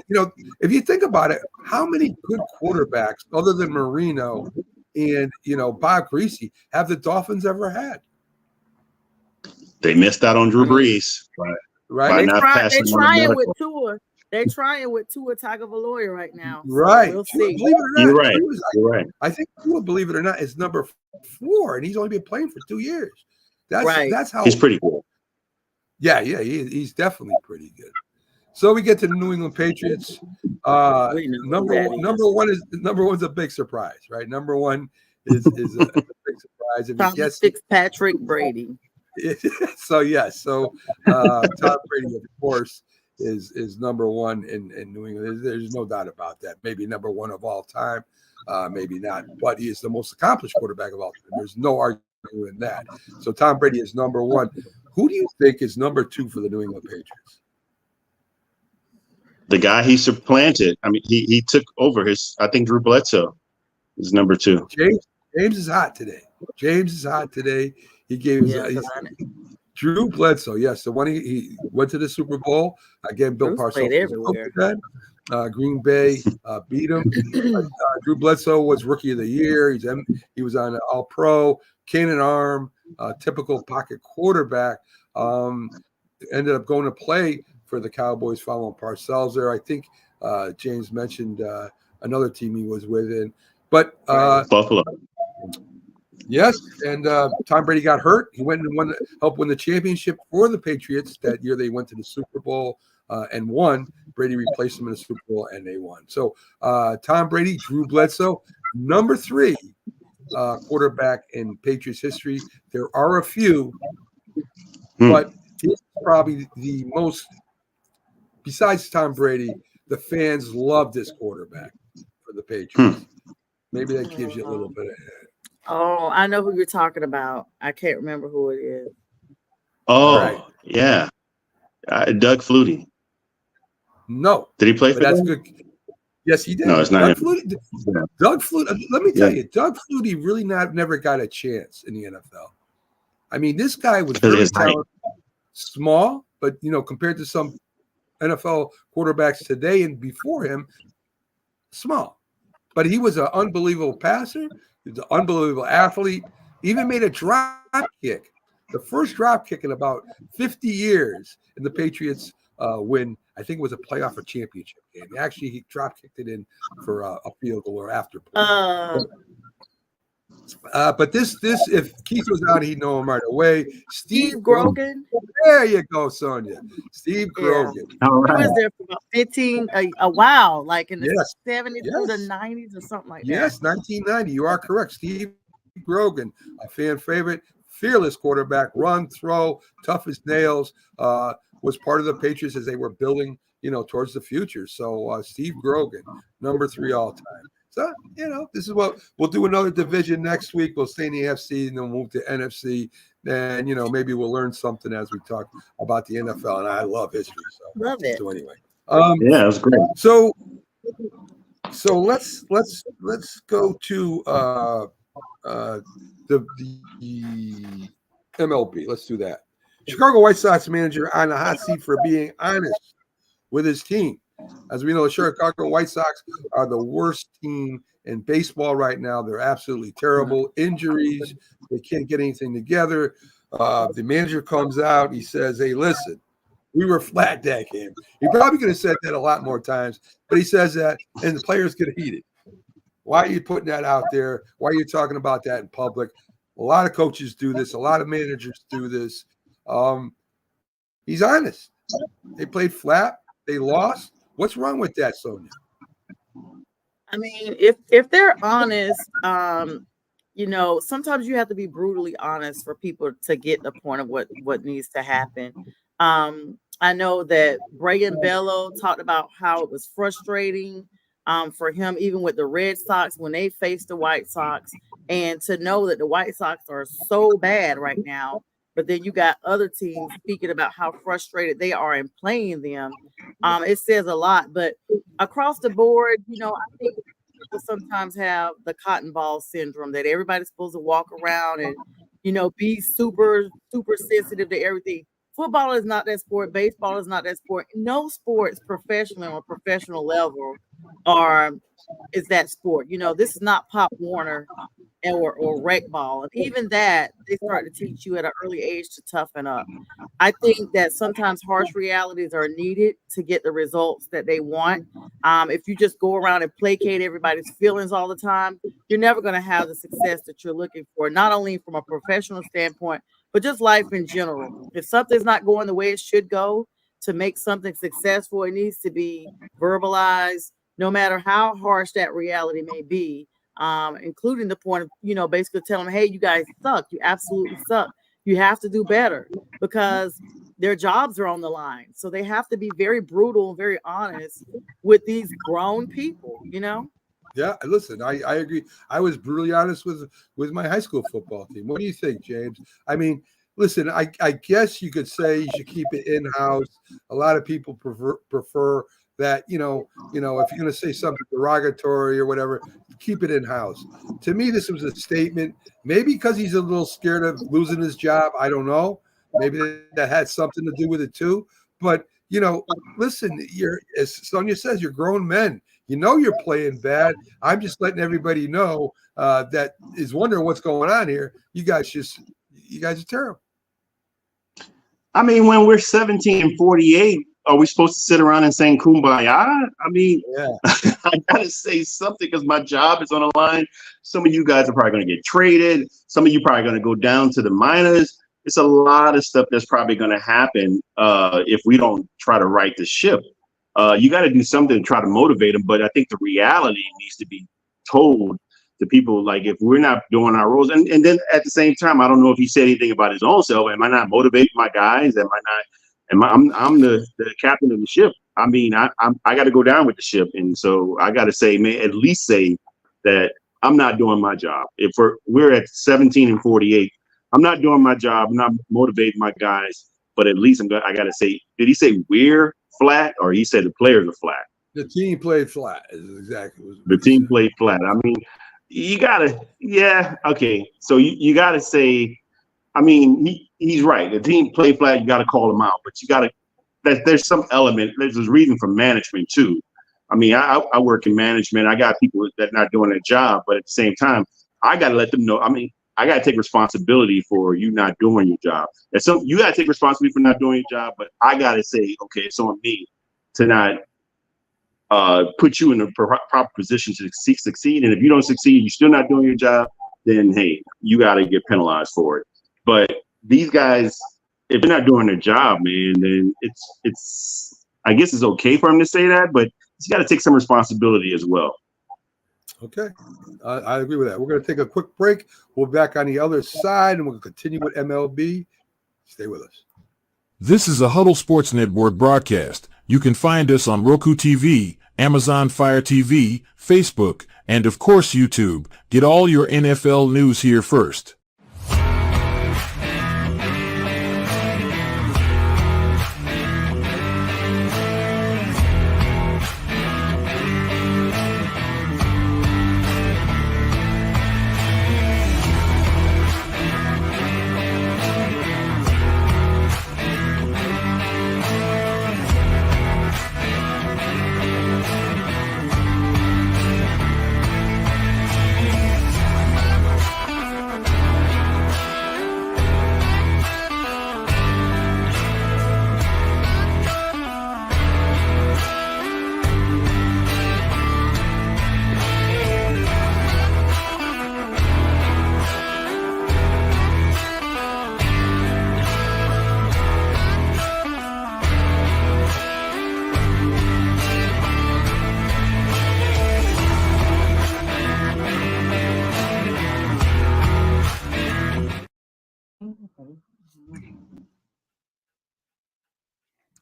if you think about it, how many good quarterbacks other than Marino and, Bob Greasy have the Dolphins ever had? They missed out on Drew Brees. Right. They're trying with Tua. They're trying with Tua Tagovailoa right now. So right. We'll see. Believe it or not, You're right. You're right. I think Tua, believe it or not, is number 4, and he's only been playing for 2 years. That's how he's pretty cool. Yeah, he's definitely pretty good. So we get to the New England Patriots. Number one's a big surprise, right? Number 1 is a big surprise. If you guess Fitzpatrick Brady. So Tom Brady, of course, is number 1 in New England. There's no doubt about that. Maybe number 1 of all time, maybe not, but he is the most accomplished quarterback of all time. There's no argument in that. So Tom Brady is number 1. Who do you think is number 2 for the New England Patriots? The guy he supplanted. I mean, he took over I think Drew Bledsoe is number 2. James is hot today. He gave Drew Bledsoe. Yes, the one he went to the Super Bowl. Again, Bill Parcells everywhere. Green Bay beat him. Drew Bledsoe was Rookie of the Year. He was on All-Pro, cannon arm, typical pocket quarterback. Ended up going to play for the Cowboys following Parcells there. I think James mentioned another team he was with but Buffalo. Yes, and Tom Brady got hurt. He went and helped win the championship for the Patriots that year. They went to the Super Bowl and won. Brady replaced him in the Super Bowl, and they won. So Tom Brady, Drew Bledsoe, number 3 quarterback in Patriots history. There are a few, but he's probably the most. Besides Tom Brady, the fans love this quarterback for the Patriots. Maybe that gives you a little bit of head. Oh, I know who you're talking about. I can't remember who it is. Oh, yeah. Doug Flutie. No. Did he play But for that's them? good. Yes, he did. No, it's not Doug him. Flutie. Yeah. Doug Flutie. Let me tell Yeah. you, Doug Flutie really never got a chance in the NFL. I mean, this guy was Because of very his height. talented, small, but compared to some NFL quarterbacks today and before him, small. But he was an unbelievable passer. He was an unbelievable athlete. Even made a drop kick, the first drop kick in about 50 years in the Patriots win. I think it was a playoff or championship game. Actually, he drop kicked it in for a field goal or after play. But this, if Keith was out, he'd know him right away. Steve Grogan. There you go, Sonia. Steve Grogan. All He right. was there for about 15, a while, like in the Yes. 70s through the 90s or something like that. Yes, 1990. You are correct. Steve Grogan, a fan favorite, fearless quarterback, run, throw, tough as nails, was part of the Patriots as they were building, towards the future. So Steve Grogan, number 3 all time. So, this is what we'll do. Another division next week. We'll stay in the AFC and then we'll move to NFC. And, maybe we'll learn something as we talk about the NFL. And I love history. So, Love it. So anyway. Yeah, it was great. So let's go to the MLB. Let's do that. Chicago White Sox manager on the hot seat for being honest with his team. As we know, the Chicago White Sox are the worst team in baseball right now. They're absolutely terrible. Injuries. They can't get anything together. The manager comes out. He says, "Hey, listen, we were flat that game." He probably could have said that a lot more times, but he says that, and the players get heated. Why are you putting that out there? Why are you talking about that in public? A lot of coaches do this. A lot of managers do this. He's honest. They played flat. They lost. What's wrong with that, Sonia? I mean, if they're honest, sometimes you have to be brutally honest for people to get the point of what needs to happen. I know that Brayan Bello talked about how it was frustrating for him, even with the Red Sox when they faced the White Sox, and to know that the White Sox are so bad right now. But then you got other teams speaking about how frustrated they are in playing them. It says a lot. But across the board, I think people sometimes have the cotton ball syndrome that everybody's supposed to walk around and, be super, super sensitive to everything. Football is not that sport. Baseball is not that sport. No sports professional or professional level is that sport. This is not Pop Warner or rec ball. And even that, they start to teach you at an early age to toughen up. I think that sometimes harsh realities are needed to get the results that they want. If you just go around and placate everybody's feelings all the time, you're never going to have the success that you're looking for, not only from a professional standpoint, but just life in general. If something's not going the way it should go to make something successful, it needs to be verbalized, no matter how harsh that reality may be. Including the point of, basically telling them, hey, you guys suck. You absolutely suck. You have to do better because their jobs are on the line. So they have to be very brutal and very honest with these grown people, Yeah, listen, I agree. I was brutally honest with my high school football team. What do you think, James? I mean, listen, I guess you could say you should keep it in-house. A lot of people prefer that, if you're going to say something derogatory or whatever, keep it in-house. To me, this was a statement, maybe because he's a little scared of losing his job. I don't know. Maybe that had something to do with it too. But, listen, as Sonia says, you're grown men. You're playing bad. I'm just letting everybody know that is wondering what's going on here. You guys are terrible. I mean, when we're 17-48, are we supposed to sit around and sing Kumbaya? I mean, Yeah. I gotta say something because my job is on the line. Some of you guys are probably going to get traded. Some of you probably going to go down to the minors. It's a lot of stuff that's probably going to happen if we don't try to right the ship. You got to do something to try to motivate them. But I think the reality needs to be told to people, like, if we're not doing our roles. And then at the same time, I don't know if he said anything about his own self. Am I not motivating my guys? I'm the captain of the ship. I mean, I got to go down with the ship. And so I got to say, at least say that I'm not doing my job. If we're at 17-48, I'm not doing my job. I'm not motivating my guys. but at least I got to say, did he say we're flat or he said the players are flat? The team played flat. Is exactly what the team played flat. I mean, you gotta, yeah, okay. So you gotta say, I mean, he's right. The team played flat. You gotta call him out, but you gotta. There's some element. There's a reason for management too. I mean, I work in management. I got people that not doing their job, but at the same time, I gotta let them know. I mean, I gotta take responsibility for you not doing your job. And so you gotta take responsibility for not doing your job, but I gotta say, okay, it's on me to not put you in a proper position to succeed. And if you don't succeed, you're still not doing your job, then hey, you got to get penalized for it. But these guys, if they're not doing their job, man, then it's I guess it's okay for them to say that, but you got to take some responsibility as well. Okay, I agree with that. We're going to take a quick break. We'll be back on the other side, and we'll continue with MLB. Stay with us. This is a Huddle Sports Network broadcast. You can find us on Roku TV, Amazon Fire TV, Facebook, and of course YouTube. Get all your NFL news here first.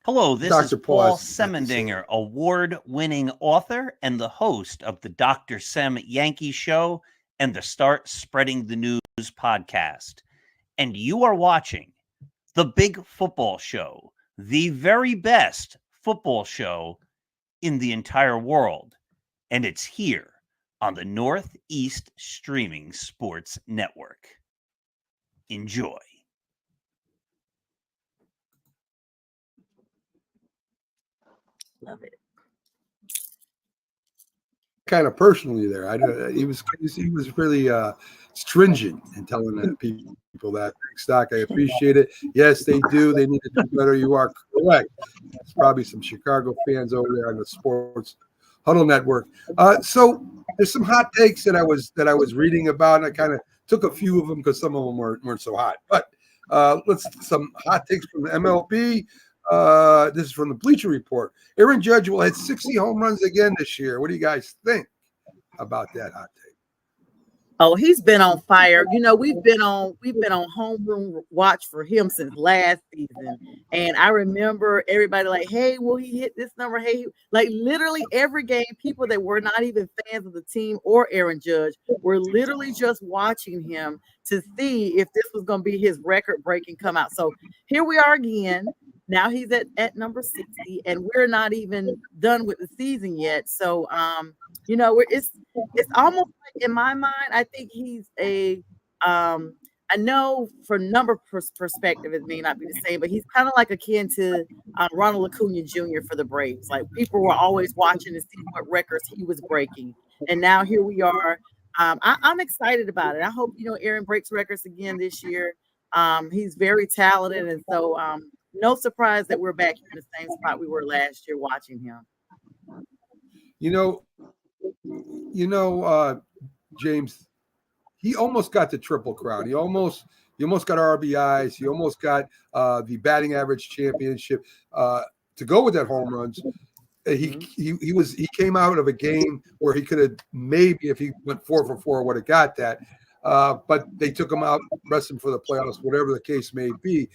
Hello, this Dr. is Paul Pause. Semendinger, award-winning author and the host of the Dr. Sem Yankee Show and the Start Spreading the News podcast. And you are watching The Big Football Show, the very best football show in the entire world. And it's here on the Northeast Streaming Sports Network. Enjoy. Love it. Kind of personally there. He was really stringent in telling that people that stock. I appreciate it. Yes, they do. They need to do better. You are correct. There's probably some Chicago fans over there on the Sports Huddle Network. So there's some hot takes that I was reading about, and I kind of took a few of them because some of them weren't so hot. But some hot takes from the MLB. This is from the Bleacher Report. Aaron Judge will hit 60 home runs again this year. What do you guys think about that hot take? Oh, he's been on fire. You know, we've been on home run watch for him since last season. And I remember everybody like, hey, will he hit this number? Hey, like literally every game, people that were not even fans of the team or Aaron Judge were literally just watching him to see if this was going to be his record-breaking come out. So here we are again. Now he's at number 60, and we're not even done with the season yet. So, you know, it's almost like, in my mind, I think he's I know for number perspective, it may not be the same, but he's kind of like akin to Ronald Acuna Jr. for the Braves. Like people were always watching to see what records he was breaking, and now here we are. I'm excited about it. I hope, you know, Aaron breaks records again this year. He's very talented, and so no surprise that we're back in the same spot we were last year watching him. You know, James, he almost got the Triple Crown. He almost got RBIs. He almost got the batting average championship to go with that home runs. He came out of a game where he could have maybe, if he went 4 for 4, would have got that. But they took him out, resting for the playoffs, whatever the case may be.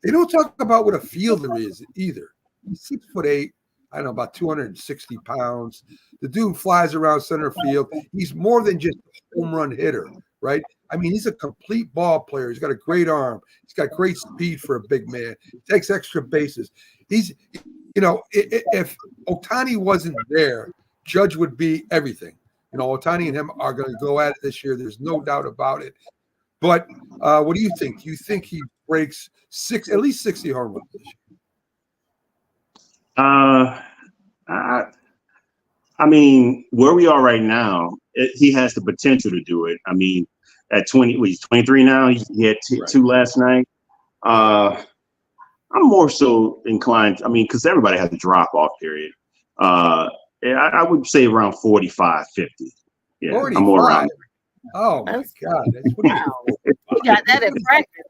They don't talk about what a fielder is either. He's 6'8", I don't know, about 260 pounds. The dude flies around center field. He's more than just a home run hitter, right? I mean, he's a complete ball player. He's got a great arm. He's got great speed for a big man. He takes extra bases. He's, if Ohtani wasn't there, Judge would be everything. Ohtani and him are going to go at it this year. There's no doubt about it. But what do you think? Do you think he breaks at least 60 home runs this year? I mean, where we are right now, he has the potential to do it. I mean, at 20, he's 23 now. He had two last night. I'm more so inclined. I mean, because everybody has a drop-off period. I would say around 45, 50. Yeah, 45. I'm more around. Oh my God! Wow. He got that in practice.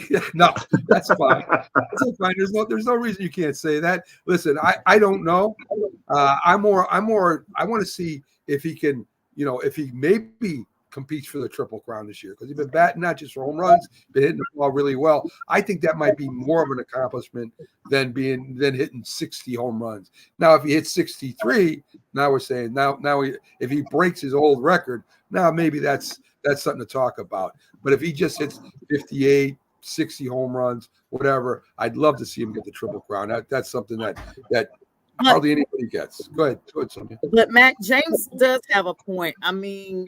Yeah. No, that's fine. That's fine. There's no reason you can't say that. Listen, I don't know. I want to see if he can, if he maybe competes for the Triple Crown this year, because he's been batting not just for home runs, been hitting the ball really well. I think that might be more of an accomplishment than hitting 60 home runs. Now, if he hits 63, now we're saying if he breaks his old record, now maybe that's something to talk about. But if he just hits 58, 60 home runs, whatever, I'd love to see him get the Triple Crown. That's something that hardly anybody gets. Go ahead, Sonia. But Mac, James does have a point. I mean,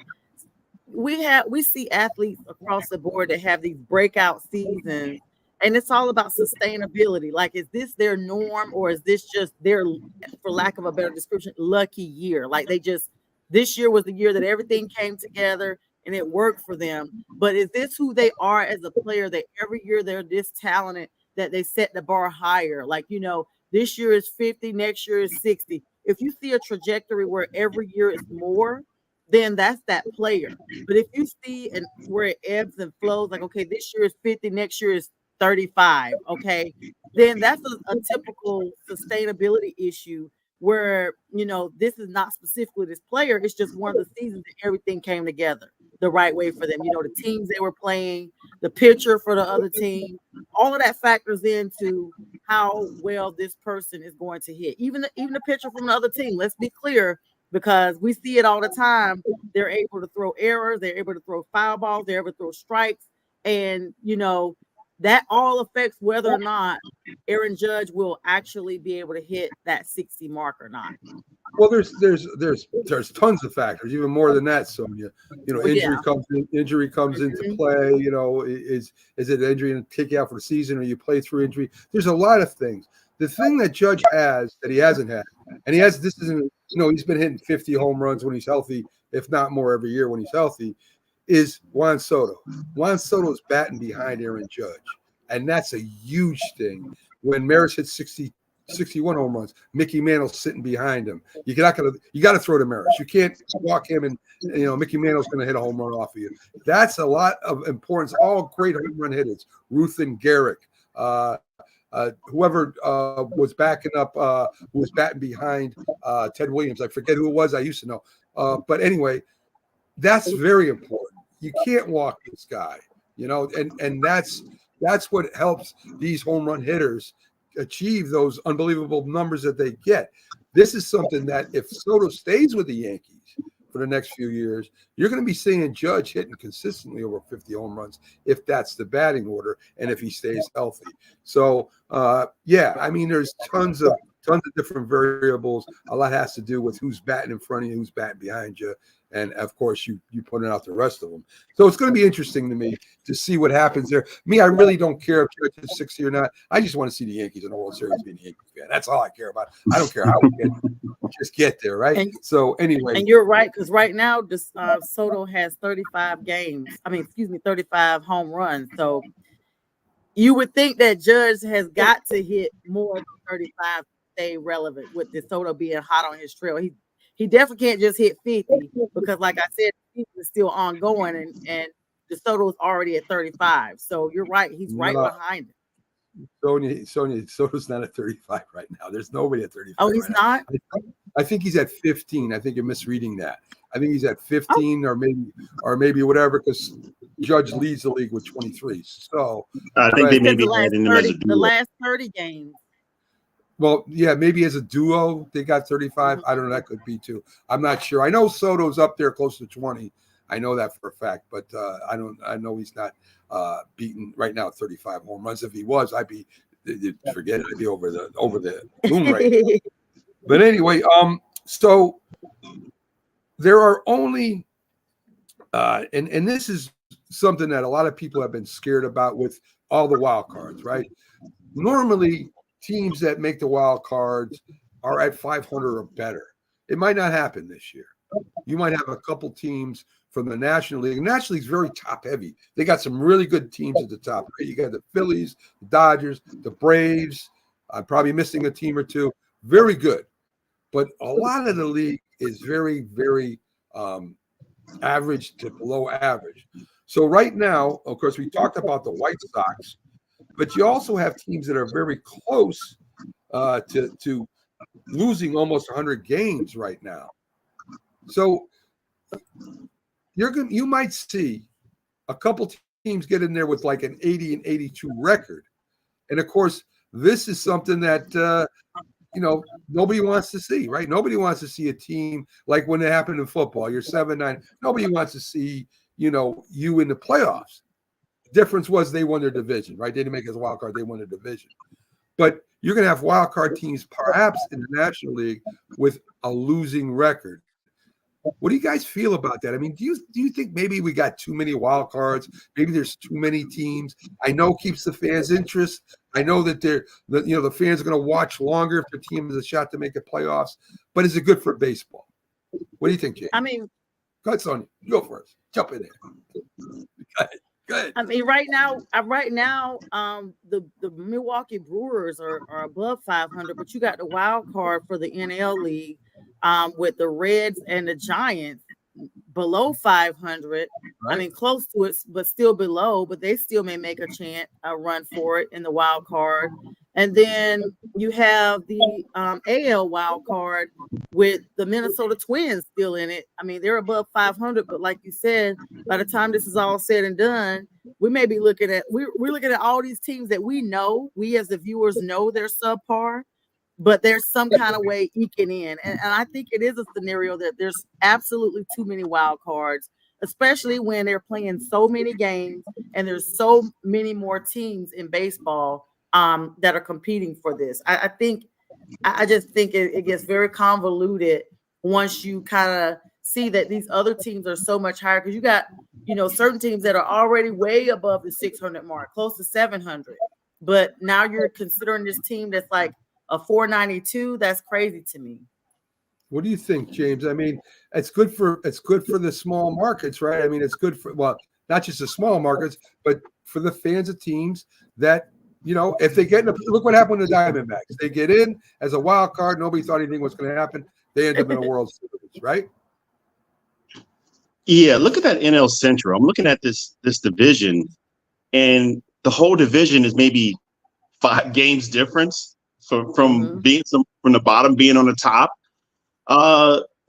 we see athletes across the board that have these breakout seasons, and it's all about sustainability. Like, is this their norm, or is this just their, for lack of a better description, lucky year? Like, this year was the year that everything came together and it worked for them. But is this who they are as a player, that every year they're this talented that they set the bar higher? Like, this year is 50, next year is 60. If you see a trajectory where every year is more, then that's that player. But if you see where it ebbs and flows, like, okay, this year is 50, next year is 35, okay, then that's a typical sustainability issue where, this is not specifically this player. It's just one of the seasons that everything came together the right way for them. The teams they were playing, the pitcher for the other team, all of that factors into how well this person is going to hit. Even the pitcher from the other team, let's be clear, because we see it all the time. They're able to throw errors, they're able to throw foul balls, they're able to throw strikes, and that all affects whether or not Aaron Judge will actually be able to hit that 60 mark or not. Well, there's tons of factors, even more than that, Sonia. Injury comes into play. Is it injury and take you out for the season, or you play through injury? There's a lot of things. The thing that Judge has that he hasn't had, and he's been hitting 50 home runs when he's healthy, if not more every year when he's healthy, is Juan Soto. Juan Soto is batting behind Aaron Judge, and that's a huge thing. When Maris hits 61 home runs, Mickey Mantle's sitting behind him. You got to throw to Maris. You can't walk him, and Mickey Mantle's going to hit a home run off of you. That's a lot of importance. All great home run hitters. Ruth and Garrick. Whoever was backing up, who was batting behind Ted Williams. I forget who it was. I used to know. But anyway, that's very important. You can't walk this guy, and that's what helps these home run hitters achieve those unbelievable numbers that they get. This is something that if Soto stays with the Yankees for the next few years, you're going to be seeing Judge hitting consistently over 50 home runs if that's the batting order and if he stays healthy. So, there's tons of different variables. A lot has to do with who's batting in front of you, who's batting behind you, and of course you putting out the rest of them. So it's going to be interesting to me to see what happens there. I really don't care if Judge is 60 or not. I just want to see the Yankees in the World Series, being a Yankees fan. That's all I care about. I don't care how we get there. Just get there, right? So anyway, and you're right, because right now Soto has 35 home runs. So you would think that Judge has got to hit more than 35 to stay relevant, with the Soto being hot on his trail. He definitely can't just hit 50, because, like I said, it's still ongoing, and the Soto's already at 35. So you're right; he's right behind him. Sonia, Soto's not at 35 right now. There's nobody at 35. Oh, he's not? I think he's at 15. I think you're misreading that. I think he's at 15 or maybe whatever, because Judge leads the league with 23. So I think they maybe adding him as a duo. The last 30 games. Well, yeah, maybe as a duo they got 35. I don't know. That could be too. I'm not sure. I know Soto's up there close to 20. I know that for a fact, but I know he's not beating right now 35 home runs. If he was, I'd be forget it. I'd be over the moon right. But anyway, so there are only and this is something that a lot of people have been scared about with all the wild cards, right? Normally, teams that make the wild cards are at 500 or better. It might not happen this year. You might have a couple teams from the National League. The National League's very top heavy. They got some really good teams at the top. Right? You got the Phillies, the Dodgers, the Braves. I'm probably missing a team or two. Very good. But a lot of the league is very, very average to below average. So right now, of course, we talked about the White Sox, but you also have teams that are very close to losing almost 100 games right now. So you might see a couple teams get in there with like an 80 and 82 record. And of course, this is something that nobody wants to see, right? Nobody wants to see a team like when it happened in football. You're 7-9. Nobody wants to see, you in the playoffs. The difference was they won their division, right? They didn't make it as a wild card. They won the division. But you're going to have wild card teams perhaps in the National League with a losing record. What do you guys feel about that? I mean, do you think maybe we got too many wild cards? Maybe there's too many teams. I know it keeps the fans' interest. I know that the fans are going to watch longer if their team has a shot to make the playoffs. But is it good for baseball? What do you think, Jay? I mean, go ahead, Sonia. Go first. Jump in there. Go ahead. I mean, right now, the Milwaukee Brewers are above 500, but you got the wild card for the NL League with the Reds and the Giants below 500. Right. I mean, close to it, but still below. But they still may make a run for it in the wild card. And then you have the AL wild card with the Minnesota Twins still in it. I mean, they're above 500, but like you said, by the time this is all said and done, we may be looking at we're looking at all these teams that we as the viewers know they're subpar, but there's some kind of way eking in. And I think it is a scenario that there's absolutely too many wild cards, especially when they're playing so many games and there's so many more teams in baseball that are competing for this. I just think it gets very convoluted once you kind of see that these other teams are so much higher, because you got, certain teams that are already way above the 600 mark, close to 700. But now you're considering this team that's like a 492. That's crazy to me. What do you think, James? I mean, it's good for the small markets, right? I mean, it's good for, not just the small markets, but for the fans of teams that, if they get look what happened to the Diamondbacks. They get in as a wild card. Nobody thought anything was going to happen. They end up in a World Series, right? Yeah, look at that NL Central. I'm looking at this division, and the whole division is maybe 5 games difference from being from the bottom being on the top.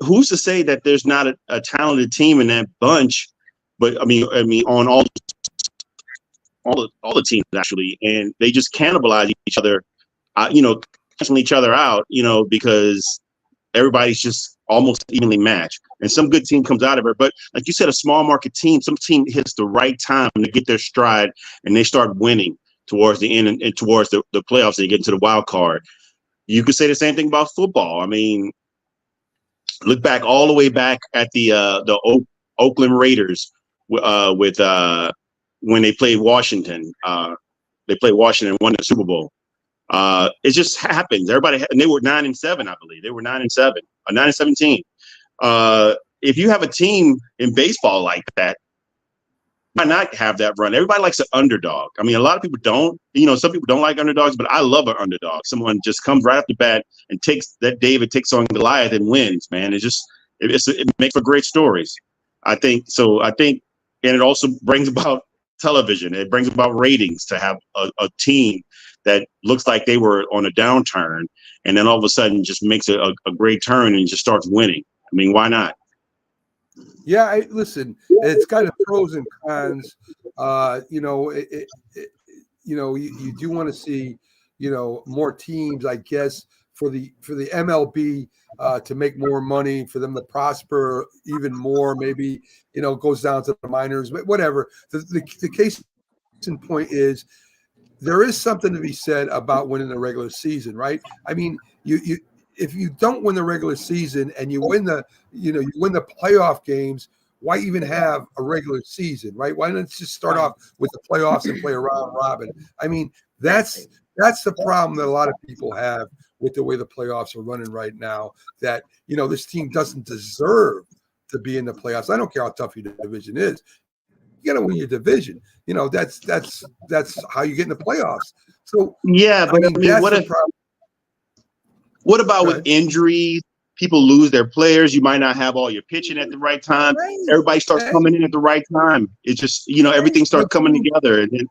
Who's to say that there's not a talented team in that bunch? But I mean, on all the teams actually, and they just cannibalize each other, canceling each other out, because everybody's just almost evenly matched. And some good team comes out of it. But like you said, a small market team, some team hits the right time to get their stride and they start winning towards the end and towards the playoffs. They get into the wild card. You could say the same thing about football. I mean, look back all the way back at the Oakland Raiders with when they played Washington. They played Washington and won the Super Bowl. It just happens. Everybody, and they were 9-7, I believe. They were 9-7, a 9-17. If you have a team in baseball like that, why not have that run? Everybody likes an underdog. I mean, a lot of people don't. Some people don't like underdogs, but I love an underdog. Someone just comes right off the bat and takes on Goliath and wins. Man, it makes for great stories. I think, and it also brings about television. It brings about ratings to have a team that looks like they were on a downturn, and then all of a sudden just makes a great turn and just starts winning. I mean, why not? Yeah, listen, it's got its pros and cons. You do want to see, more teams, I guess, for the MLB to make more money, for them to prosper even more. Maybe, you know, it goes down to the minors, but whatever. The case in point is there is something to be said about winning the regular season, right? I mean, you if you don't win the regular season and you win the playoff games, why even have a regular season, right? Why not just start off with the playoffs and play a round robin? I mean, that's the problem that a lot of people have with the way the playoffs are running right now, that, you know, this team doesn't deserve to be in the playoffs. I don't care how tough your division is. You got to win your division. You know, that's how you get in the playoffs. So yeah, but I mean, what about with injuries? People lose their players. You might not have all your pitching at the right time. Everybody starts coming in at the right time. It's just, you know, everything starts coming together. And then,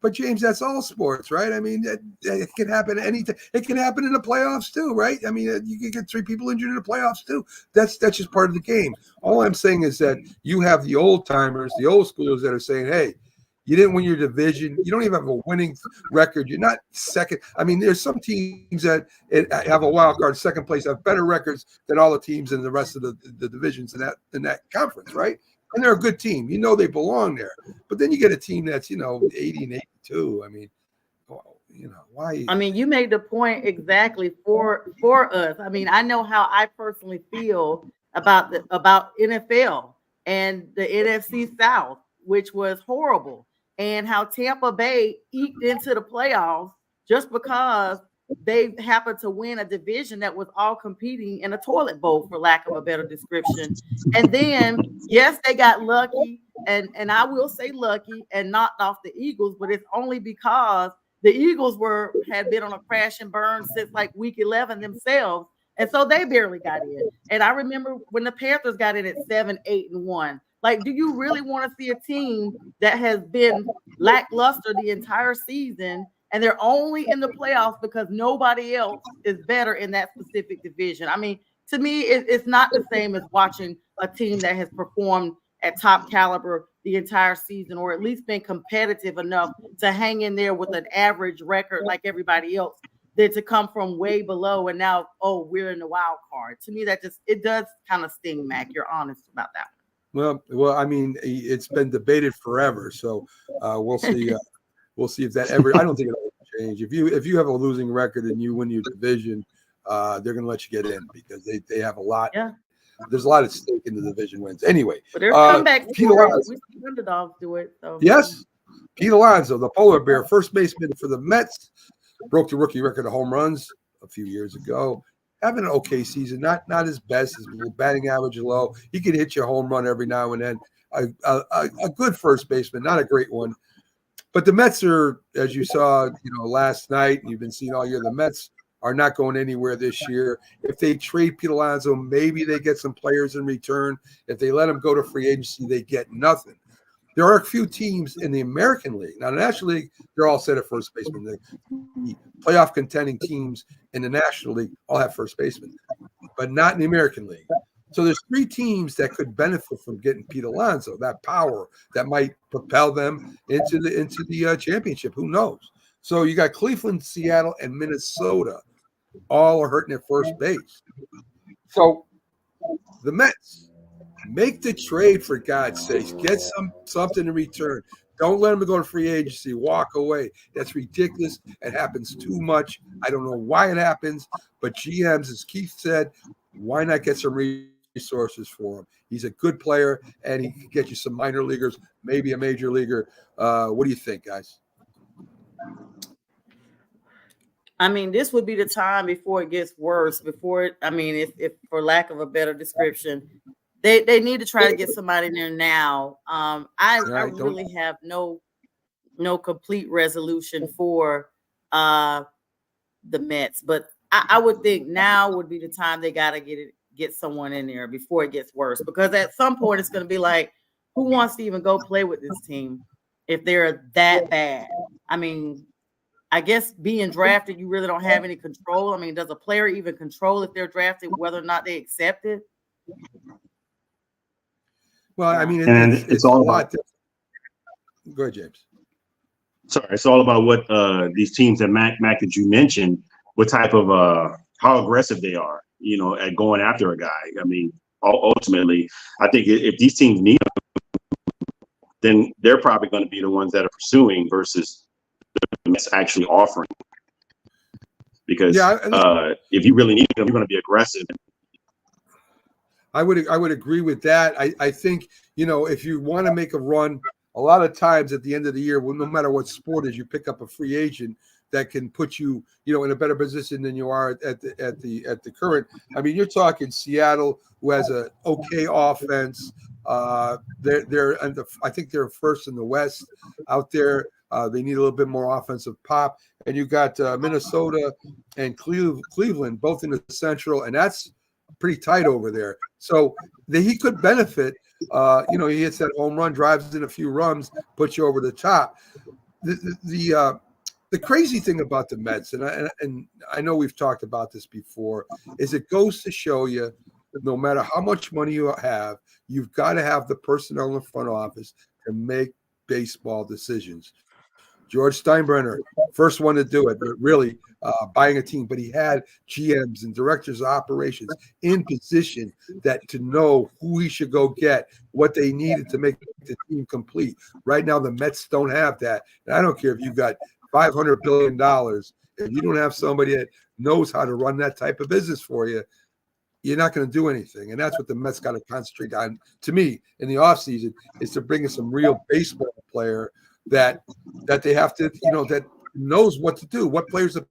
but James, that's all sports, right? I mean, it can happen anytime. It can happen in the playoffs too, right? I mean, you can get 3 people injured in the playoffs too. That's just part of the game. All I'm saying is that you have the old timers, the old schoolers that are saying, hey, you didn't win your division. You don't even have a winning record. You're not second. I mean, there's some teams that have a wild card second place, have better records than all the teams in the rest of the divisions in that conference, right? And they're a good team. You know they belong there. But then you get a team that's, you know, 80 and 82. I mean, you know, why? I mean, you made the point exactly for us. I mean, I know how I personally feel about NFL and the NFC South, which was horrible, and how Tampa Bay eked into the playoffs just because they happened to win a division that was all competing in a toilet bowl, for lack of a better description. And then, yes, they got lucky, and I will say lucky, and knocked off the Eagles, but it's only because the Eagles had been on a crash and burn since like week 11 themselves, and so they barely got in. And I remember when the Panthers got in at 7-8-1. Like, do you really want to see a team that has been lackluster the entire season and they're only in the playoffs because nobody else is better in that specific division? I mean, to me, it's not the same as watching a team that has performed at top caliber the entire season, or at least been competitive enough to hang in there with an average record like everybody else, than to come from way below and now, oh, we're in the wild card. To me, it does kind of sting, Mac. You're honest about that. Well, I mean, it's been debated forever, so we'll see. We'll see if that ever. I don't think it'll change. If you have a losing record and you win your division, they're going to let you get in because they have a lot. Yeah. There's a lot at stake in the division wins. Anyway, but there's comebacks. Pete Alonso. We see underdogs do it. So. Yes, Pete Alonso, the polar bear, first baseman for the Mets, broke the rookie record of home runs a few years ago. Having an okay season, not his best. His batting average is low. He can hit you a home run every now and then. A good first baseman, not a great one. But the Mets are, as you saw, last night, and you've been seeing all year, the Mets are not going anywhere this year. If they trade Pete Alonso, maybe they get some players in return. If they let him go to free agency, they get nothing. There are a few teams in the American League. Now, the National League, they're all set at first baseman. The playoff contending teams in the National League all have first baseman, but not in the American League. So there's 3 teams that could benefit from getting Pete Alonso, that power that might propel them into the championship. Who knows? So you got Cleveland, Seattle, and Minnesota all are hurting at first base. So the Mets, make the trade, for God's sakes. Get something in return. Don't let them go to free agency. Walk away. That's ridiculous. It happens too much. I don't know why it happens, but GMs, as Keith said, why not get some resources for him? He's a good player, and he can get you some minor leaguers, maybe a major leaguer. What do you think, guys? I mean, this would be the time before it gets worse. If for lack of a better description, they need to try to get somebody in there now. I really have no complete resolution for the Mets, but I would think now would be the time they got to get someone in there before it gets worse. Because at some point it's going to be like, who wants to even go play with this team if they're that bad? I mean, I guess being drafted, you really don't have any control. I mean, does a player even control if they're drafted, whether or not they accept it? Well, I mean, it's all about. Go ahead, James. Sorry, it's all about what these teams that Mac that you mentioned, what type of how aggressive they are, you know, at going after a guy. I mean, ultimately, I think if these teams need them, then they're probably going to be the ones that are pursuing versus the Mets actually offering. Because if you really need them, you're going to be aggressive. I would agree with that. I think, you know, if you want to make a run, a lot of times at the end of the year, well, no matter what sport is, you pick up a free agent that can put you, you know, in a better position than you are at the current. I mean, you're talking Seattle, who has a okay offense. They're I think they're first in the West out there. They need a little bit more offensive pop. And you got Minnesota and Cleveland, both in the Central, and that's pretty tight over there. So he could benefit. You know, he hits that home run, drives in a few runs, puts you over the top. The crazy thing about the Mets, and I know we've talked about this before, is it goes to show you, no matter how much money you have, you've got to have the personnel in the front office to make baseball decisions. George Steinbrenner, first one to do it, really buying a team, but he had GMs and directors of operations in position that to know who he should go get, what they needed to make the team complete. Right now, the Mets don't have that. And I don't care if you've got $500 billion. If you don't have somebody that knows how to run that type of business for you, you're not going to do anything. And that's what the Mets got to concentrate on, to me, in the offseason, is to bring in some real baseball player that they have to, you know, that knows what to do, what players to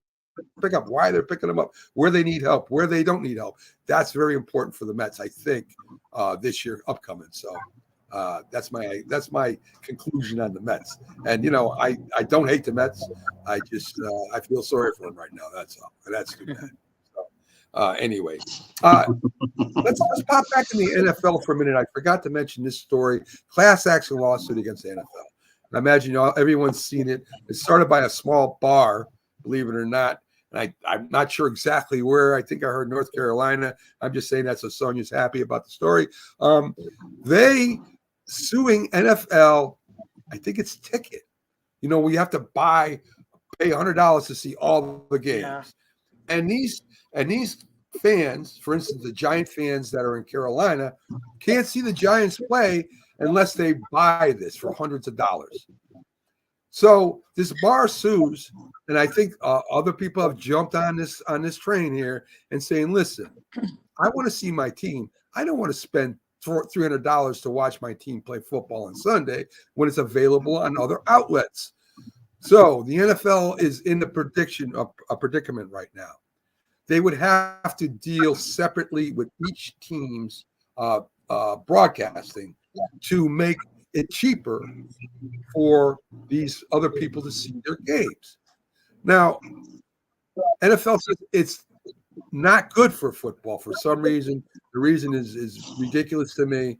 pick up, why they're picking them up, where they need help, where they don't need help. That's very important for the Mets, I think, this year upcoming. So that's my conclusion on the Mets. And, you know, I don't hate the Mets. I just I feel sorry for them right now. That's all. And that's too bad. So anyway, let's pop back in the NFL for a minute. I forgot to mention this story: class action lawsuit against the NFL. I imagine everyone's seen it. It started by a small bar, believe it or not. And I'm not sure exactly where. I think I heard North Carolina. I'm just saying that so Sonia's happy about the story. They suing NFL. I think it's ticket. You know, we have to pay $100 to see all the games. Yeah. And these fans, for instance, the Giant fans that are in Carolina, can't see the Giants play unless they buy this for hundreds of dollars. So this bar sues, and I think other people have jumped on this train here and saying, listen, I want to see my team. I don't want to spend $300 to watch my team play football on Sunday when it's available on other outlets. So the NFL is in a predicament right now. They would have to deal separately with each team's broadcasting to make it cheaper for these other people to see their games. Now, NFL says it's not good for football for some reason. The reason is ridiculous to me.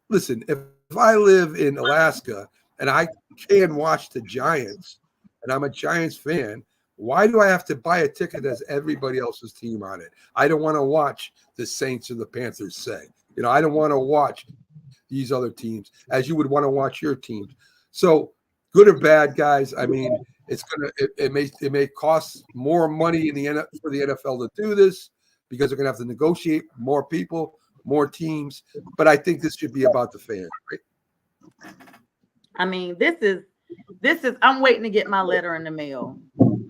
Listen, if I live in Alaska and I can watch the Giants and I'm a Giants fan, why do I have to buy a ticket that has everybody else's team on it? I don't want to watch the Saints or the Panthers say. You know, I don't want to watch these other teams as you would want to watch your teams. So good or bad, guys, I mean, it may cost more money for the NFL to do this because they're going to have to negotiate more people, more teams. But I think this should be about the fans, right? I mean, this is I'm waiting to get my letter in the mail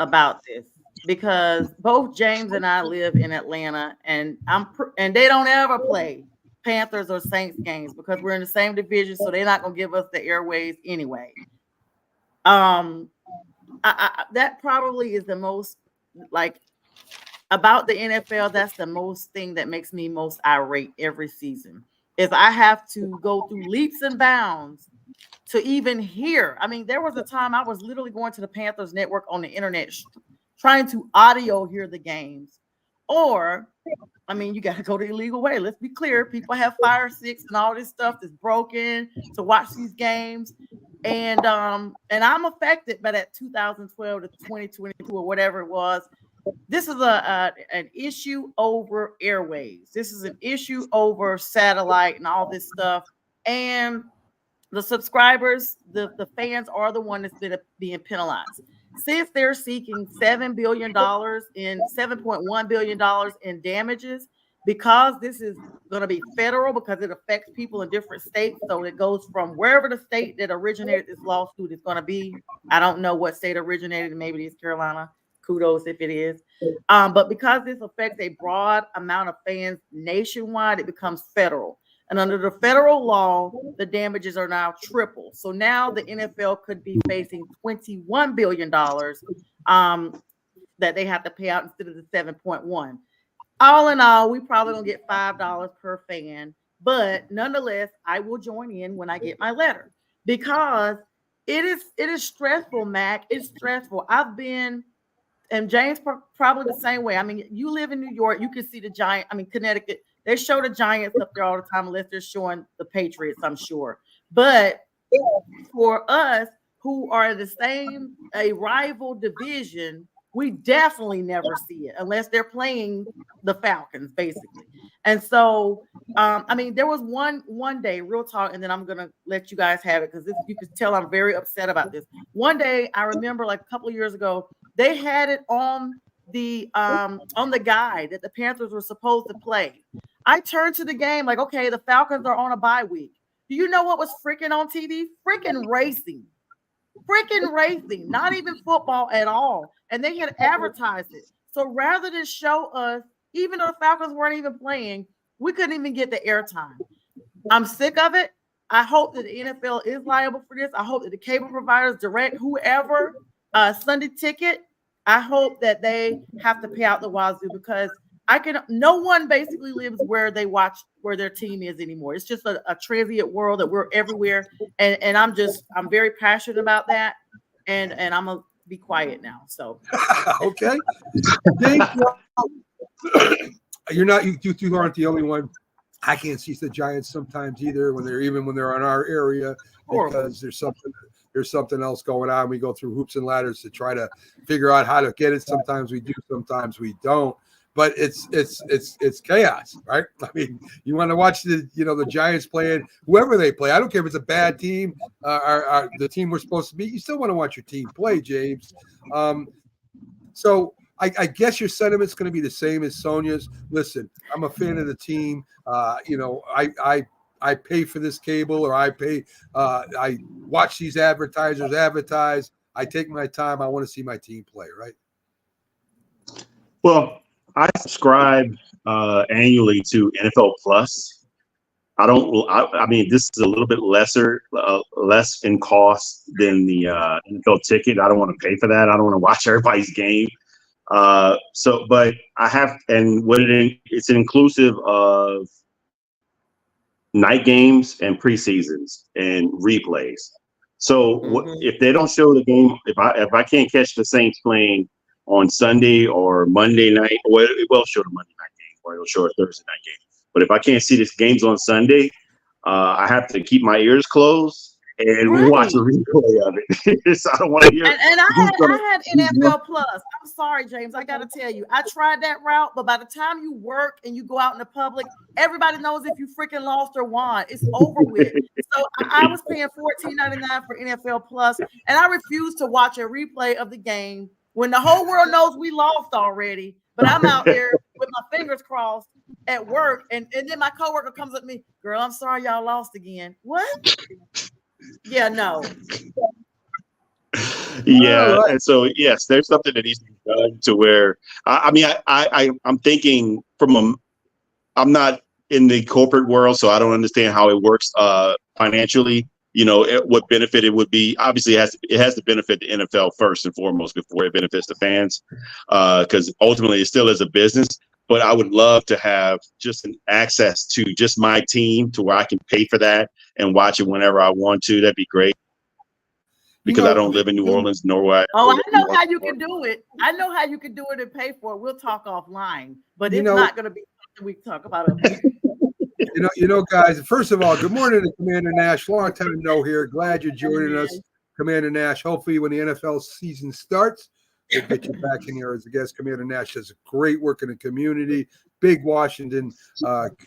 about this because both James and I live in Atlanta, and they don't ever play Panthers or Saints games because we're in the same division, so they're not gonna give us the airways anyway. That probably is the most about the NFL. That's the most thing that makes me most irate every season is I have to go through leaps and bounds to even hear. I mean, there was a time I was literally going to the Panthers network on the internet trying to audio hear the games. Or, I mean, you got to go the illegal way. Let's be clear. People have Fire Sticks and all this stuff that's broken to watch these games. And I'm affected by that 2012 to 2022 or whatever it was. This is an issue over airwaves. This is an issue over satellite and all this stuff. And the subscribers, the fans are the one that's being penalized. since they're seeking $7 billion in $7.1 billion in damages, because this is going to be federal, because it affects people in different states. So it goes from wherever the state that originated this lawsuit is going to be. I don't know what state originated. Maybe it's Carolina. Kudos if it is. But because this affects a broad amount of fans nationwide, it becomes federal. And under the federal law, the damages are now triple. So now the NFL could be facing $21 billion that they have to pay out instead of the 7.1. All in all, we probably don't get $5 per fan. But nonetheless, I will join in when I get my letter, because it is stressful, Mac. It's stressful. I've been, and James probably the same way. I mean, you live in New York, you can see the Giants. I mean, Connecticut. They show the Giants up there all the time, unless they're showing the Patriots, I'm sure. But for us who are in the same, a rival division, we definitely never see it unless they're playing the Falcons, basically. And so, I mean, there was one day, real talk, and then I'm going to let you guys have it, because you can tell I'm very upset about this. One day, I remember like a couple of years ago, they had it on the guide that the Panthers were supposed to play. I turned to the game like, okay, the Falcons are on a bye week. Do you know what was freaking on TV? Freaking racing, not even football at all. And they had advertised it. So rather than show us, even though the Falcons weren't even playing, we couldn't even get the airtime. I'm sick of it. I hope that the NFL is liable for this. I hope that the cable providers, direct, whoever, Sunday Ticket, I hope that they have to pay out the wazoo, because no one basically lives where they watch, where their team is anymore. It's just a transient world that we're everywhere. And I'm very passionate about that. And I'm going to be quiet now. So, okay. James, you aren't the only one. I can't see the Giants sometimes either when they're in our area, because there's something else going on. We go through hoops and ladders to try to figure out how to get it. Sometimes we do, sometimes we don't. But it's chaos, right? I mean, you want to watch the Giants playing whoever they play. I don't care if it's a bad team, or the team we're supposed to beat. You still want to watch your team play, James. So I guess your sentiment's going to be the same as Sonia's. Listen, I'm a fan of the team. I pay for this cable, or I watch these advertisers advertise. I take my time. I want to see my team play, right? Well, I subscribe annually to NFL Plus. I mean, this is a little bit less in cost than the NFL ticket. I don't want to pay for that. I don't want to watch everybody's game. But I have, and it's inclusive of night games and preseasons and replays. So if they don't show the game, if I can't catch the Saints playing on Sunday or Monday night, well, it will show the Monday night game, or it'll show a Thursday night game. But if I can't see these games on Sunday, I have to keep my ears closed and watch a replay of it. So I don't want to hear. And I had NFL Plus. I'm sorry, James. I got to tell you, I tried that route, but by the time you work and you go out in the public, everybody knows if you freaking lost or won. It's over with. So I was paying $14.99 for NFL Plus, and I refused to watch a replay of the game when the whole world knows we lost already. But I'm out there with my fingers crossed at work, and then my coworker comes up to me, girl, I'm sorry y'all lost again. What? Yeah, no. Yeah, and so yes, there's something that needs to be done to where I'm thinking I'm not in the corporate world, so I don't understand how it works financially. What benefit it would be. Obviously, it has to benefit the NFL first and foremost before it benefits the fans, because ultimately it still is a business. But I would love to have just an access to just my team to where I can pay for that and watch it whenever I want to. That'd be great. Because I don't live in New Orleans, nor where I know how you can do it. I know how you can do it and pay for it. We'll talk offline, but it's not going to be something we talk about. Guys, first of all, good morning to Commander Nash. Long time no here. Glad you're joining us, Commander Nash. Hopefully when the NFL season starts, we'll get you back in here as a guest. Commander Nash does great work in the community. Big Washington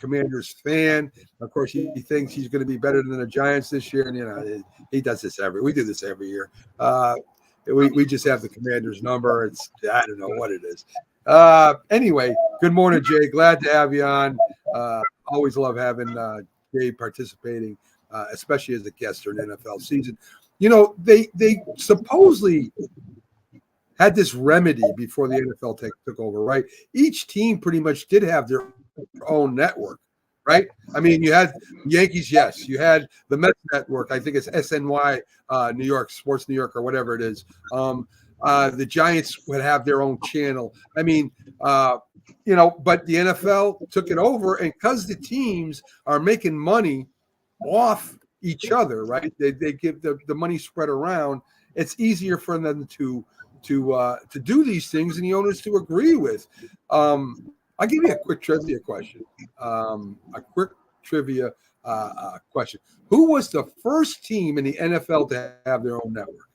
Commanders fan. Of course, he thinks he's going to be better than the Giants this year, and he does this we do this every year. We just have the commander's number. I don't know what it is. Anyway, good morning, Jay. Glad to have you on. Always love having Jay participating, especially as a guest during the NFL season. You know, they supposedly had this remedy before the NFL took over, right? Each team pretty much did have their own network, right? I mean, you had Yankees, yes. You had the Mets network. I think it's SNY New York, Sports New York, or whatever it is. The Giants would have their own channel. I mean, but the NFL took it over, and because the teams are making money off each other, right? They give the money spread around. It's easier for them to do these things and the owners to agree with. I'll give you a quick trivia question. Question. Who was the first team in the NFL to have their own network?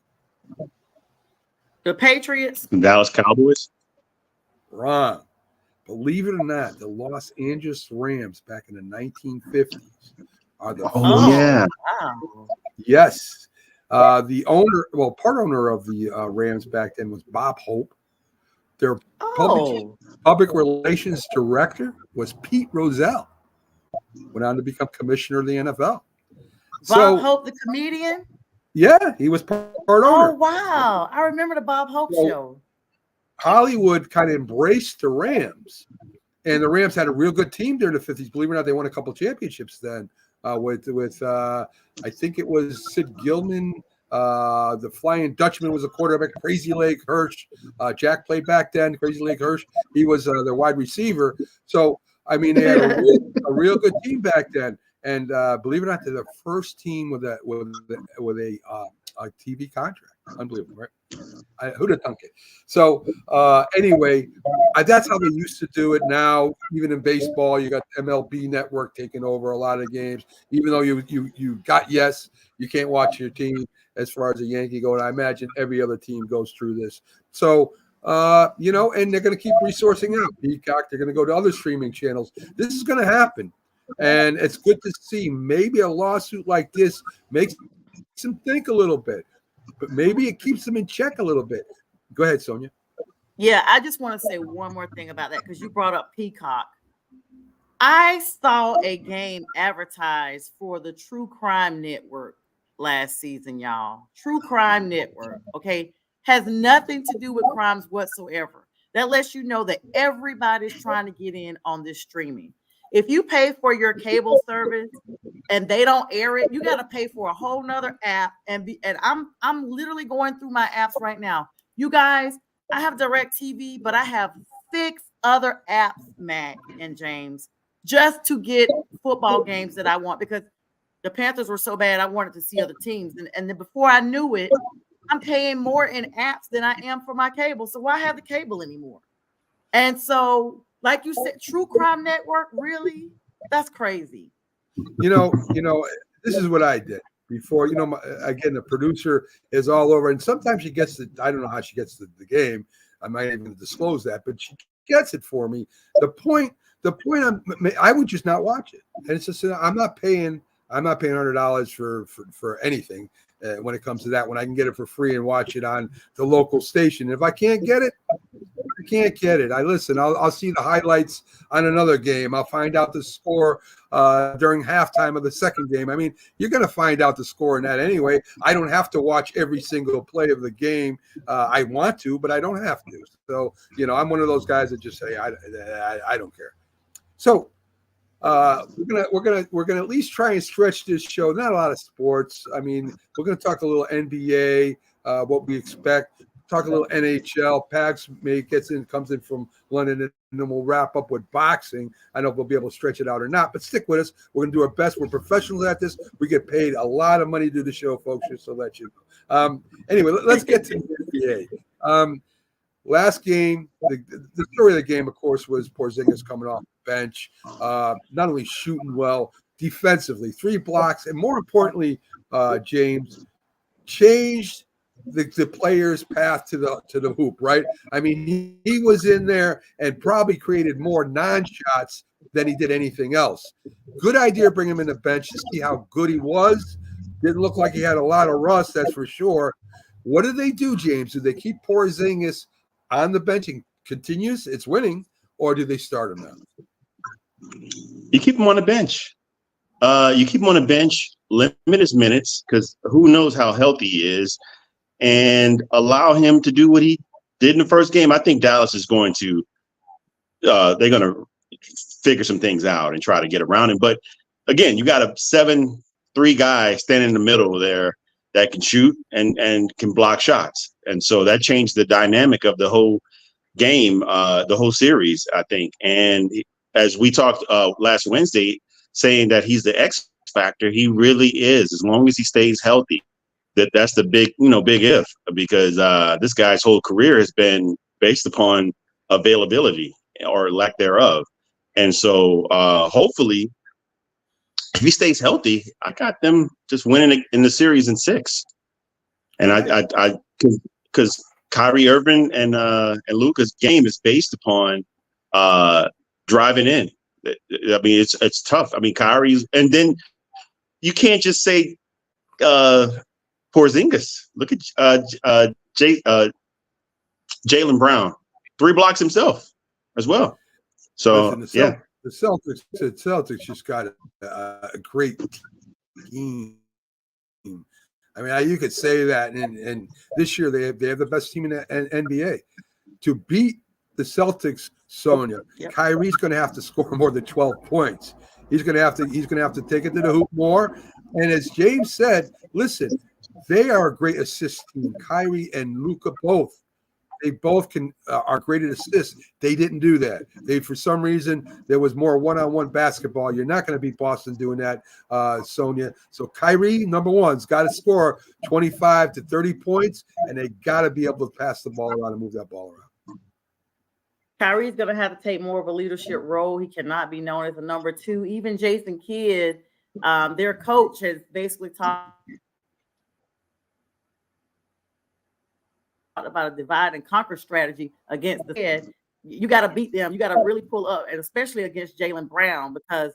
The Patriots. Dallas Cowboys. Wrong. Believe it or not, the Los Angeles Rams back in the 1950s are the yeah. Wow. Yes. The owner, part owner of the Rams back then was Bob Hope. Their public relations director was Pete Rozelle. Went on to become commissioner of the NFL. Bob Hope, the comedian? Yeah, he was part owner. Oh, wow. I remember the Bob Hope show. Hollywood kind of embraced the Rams, and the Rams had a real good team during the 50s. Believe it or not, they won a couple championships then with I think it was Sid Gilman. The Flying Dutchman was a quarterback. Crazy Leg Hirsch. Jack played back then. Crazy Leg Hirsch. He was their wide receiver. So, I mean, they had a real good team back then. And believe it or not, they're the first team with a TV contract. Unbelievable, right? Who'd have thunk it? So anyway, that's how they used to do it. Now, even in baseball, you got MLB Network taking over a lot of games. Even though you got yes, you can't watch your team as far as a Yankee go. And I imagine every other team goes through this. So and they're going to keep resourcing out. Peacock, they're going to go to other streaming channels. This is going to happen. And it's good to see maybe a lawsuit like this makes them think a little bit, but maybe it keeps them in check a little bit. Go ahead, Sonia. Yeah, I just want to say one more thing about that because you brought up Peacock. I saw a game advertised for the True Crime Network last season, y'all. True Crime Network, okay, has nothing to do with crimes whatsoever. That lets you know that everybody's trying to get in on this streaming. If you pay for your cable service and they don't air it, you got to pay for a whole nother app. And I'm literally going through my apps right now. You guys, I have DirecTV, but I have 6 other apps, Mac and James, just to get football games that I want because the Panthers were so bad. I wanted to see other teams. And then before I knew it, I'm paying more in apps than I am for my cable. So why have the cable anymore? And so, like you said, True Crime Network, really? That's crazy. This is what I did before. Again, the producer is all over, and sometimes she gets I don't know how she gets the game. I might even disclose that, but she gets it for me. The point I would just not watch it, and it's just I'm not paying $100 for anything when it comes to that. When I can get it for free and watch it on the local station. If I can't get it, I can't get it. I'll see the highlights on another game. I'll find out the score during halftime of the second game. I mean, you're going to find out the score in that anyway. I don't have to watch every single play of the game. I want to, but I don't have to. So, I'm one of those guys that just say, I don't care. So we're gonna at least try and stretch this show. Not a lot of sports. I mean, we're gonna talk a little NBA, what we expect. Talk a little NHL. Pags comes in from London, and then we'll wrap up with boxing. I don't know if we'll be able to stretch it out or not, but stick with us. We're gonna do our best. We're professionals at this. We get paid a lot of money to do the show, folks. Just to let you know. Anyway, let's get to the NBA. Last game, the story of the game, of course, was Porzingis coming off the bench, not only shooting well defensively, 3 blocks, and more importantly, James changed the player's path to the hoop. Right? I mean, he was in there and probably created more non-shots than he did anything else. Good idea, bring him in the bench to see how good he was. Didn't look like he had a lot of rust, that's for sure. What do they do, James? Do they keep Porzingis on the bench and continues? It's winning, or do they start him now? You keep him on the bench. You keep him on the bench, limit his minutes, because who knows how healthy he is, and allow him to do what he did in the first game. I think Dallas is going to they're going to figure some things out and try to get around him. But again, you got a 7-3 guy standing in the middle there that can shoot and can block shots. And so that changed the dynamic of the whole game, the whole series, I think. And as we talked last Wednesday, saying that he's the X factor, he really is, as long as he stays healthy. That's the big if, because this guy's whole career has been based upon availability or lack thereof. And so hopefully, if he stays healthy, I got them just winning in the series in 6. And I because Kyrie Irving and Luka's game is based upon driving in. I mean, it's tough. I mean, Kyrie's, and then you can't just say Porzingis. Look at Jaylen Brown, 3 blocks himself as well. So Listen, the Celtics just got a great team. I mean, you could say that, and this year they have the best team in the NBA. To beat the Celtics, Sonia, Kyrie's going to have to score more than 12 points. He's going to have to take it to the hoop more. And as James said, listen, they are a great assist team. Kyrie and Luka both. They both are great at assists. They didn't do that. For some reason, there was more one-on-one basketball. You're not going to beat Boston doing that, Sonia. So Kyrie, number one's got to score 25 to 30 points, and they got to be able to pass the ball around and move that ball around. Kyrie's going to have to take more of a leadership role. He cannot be known as a number 2. Even Jason Kidd, their coach, has basically talked about a divide and conquer strategy against the Fed. You got to beat them. You got to really pull up, and especially against Jaylen Brown, because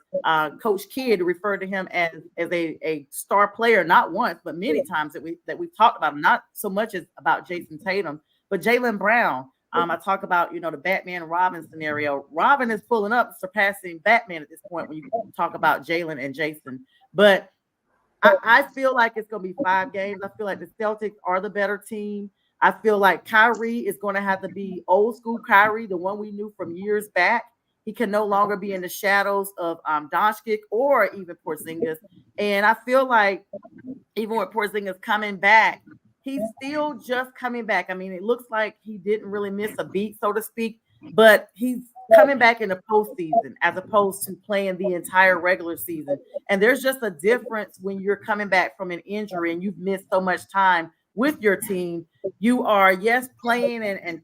Coach Kidd referred to him as a star player, not once, but many times that we've talked about him, not so much as about Jason Tatum, but Jaylen Brown. I talk about, the Batman and Robin scenario. Robin is pulling up, surpassing Batman at this point when you talk about Jaylen and Jason. But I feel like it's going to be 5 games. I feel like the Celtics are the better team. I feel like Kyrie is going to have to be old school Kyrie, the one we knew from years back. He can no longer be in the shadows of Doncic or even Porzingis. And I feel like even with Porzingis coming back, he's still just coming back. I mean, it looks like he didn't really miss a beat, so to speak, but he's coming back in the postseason as opposed to playing the entire regular season. And there's just a difference when you're coming back from an injury and you've missed so much time with your team. You are, yes, playing and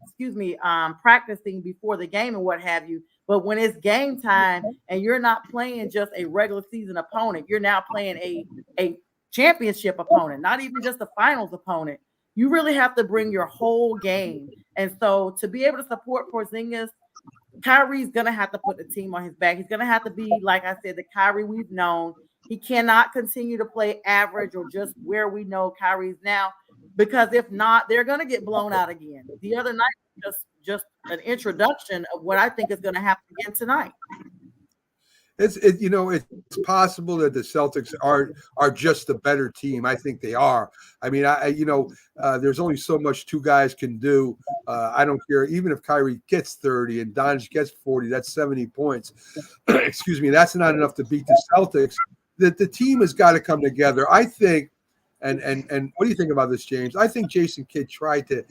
practicing before the game and what have you. But when it's game time and you're not playing just a regular season opponent, you're now playing a championship opponent, not even just a finals opponent. You really have to bring your whole game. And so to be able to support Porzingis, Kyrie's going to have to put the team on his back. He's going to have to be, like I said, the Kyrie we've known. He cannot continue to play average or just where we know Kyrie's now, because if not, they're going to get blown out again. The other night was just an introduction of what I think is going to happen again tonight. It's possible that the Celtics are just a better team. I think they are. I mean, there's only so much 2 guys can do. I don't care. Even if Kyrie gets 30 and Doncic gets 40, that's 70 points. Excuse me. That's not enough to beat the Celtics. The team has got to come together. I think, and what do you think about this, James? I think Jason Kidd tried to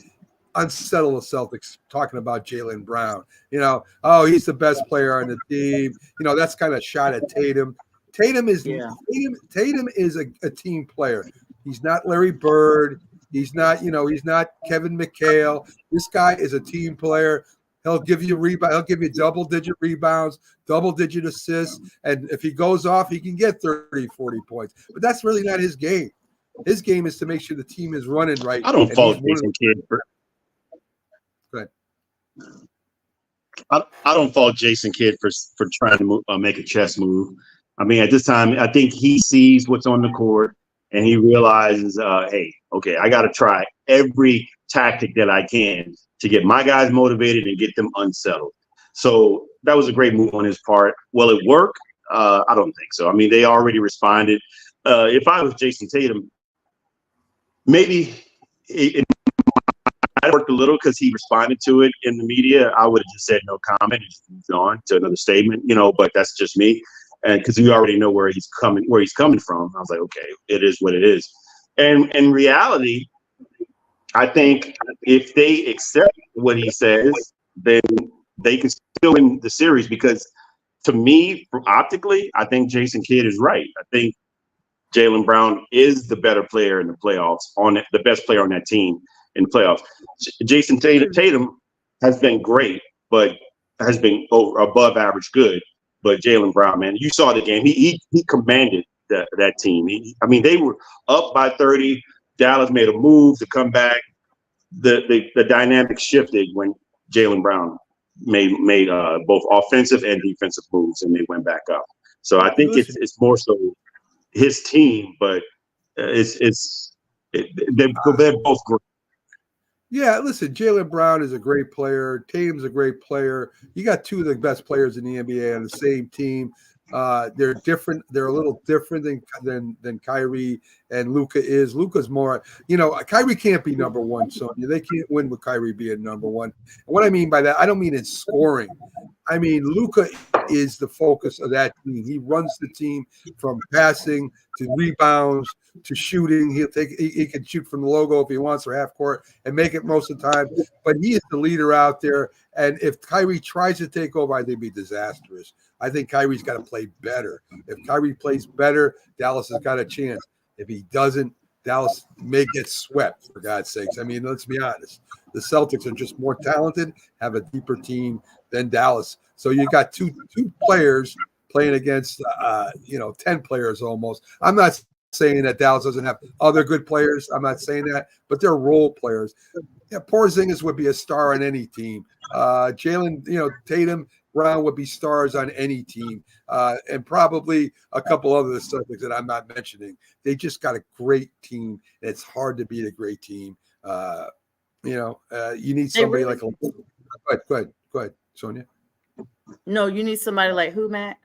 unsettle the Celtics talking about Jaylen Brown. He's the best player on the team. That's kind of shot at Tatum. Tatum is a team player. He's not Larry Bird. He's not Kevin McHale. This guy is a team player. He'll give you rebound. He'll give you double-digit rebounds, double-digit assists, and if he goes off, he can get 30, 40 points. But that's really not his game. His game is to make sure the team is running right. I don't fault Jason Kidd for. Go ahead. I don't fault Jason Kidd for trying to make a chess move. I mean, at this time, I think he sees what's on the court. and he realizes, hey, okay, I got to try every tactic that I can to get my guys motivated and get them unsettled. So that was a great move on his part. Will it work? I don't think so. I mean, they already responded. If I was Jason Tatum, maybe it worked a little because he responded to it in the media. I would have just said no comment and just moved on to another statement, but that's just me. And because you already know where he's coming from. I was like, okay, it is what it is. And in reality, I think if they accept what he says, then they can still win the series, because to me, optically, I think Jason Kidd is right. I think Jaylen Brown is the better player in the playoffs, the best player on that team in the playoffs. Jason Tatum has been great, but has been above average good. But Jaylen Brown, man, you saw the game. He commanded that team. They were up by 30. Dallas made a move to come back. The dynamic shifted when Jaylen Brown made both offensive and defensive moves, and they went back up. So I think it's more so his team, but they're both great. Yeah, listen, Jaylen Brown is a great player. Tatum's a great player. You got two of the best players in the NBA on the same team. They're different. They're a little different than Kyrie and Luka is. Luka's more, Kyrie can't be number one, Sonia. They can't win with Kyrie being number one. And what I mean by that, I don't mean in scoring. I mean, Luka is the focus of that team. He runs the team from passing to rebounds to shooting. He can shoot from the logo if he wants, or half court, and make it most of the time. But he is the leader out there. And if Kyrie tries to take over, I think it'd be disastrous. I think Kyrie's got to play better. If Kyrie plays better, Dallas has got a chance. If he doesn't, Dallas may get swept, for God's sakes. I mean, let's be honest. The Celtics are just more talented, have a deeper team than Dallas. So you got two players playing against 10 players almost. I'm not saying that Dallas doesn't have other good players. I'm not saying that, but they're role players. Yeah, Porzingis would be a star on any team. Jaylen, Tatum, Brown would be stars on any team, and probably a couple other Celtics that I'm not mentioning. They just got a great team. It's hard to beat a great team. You need somebody like. Go ahead, Sonia. No, you need somebody like who, Matt?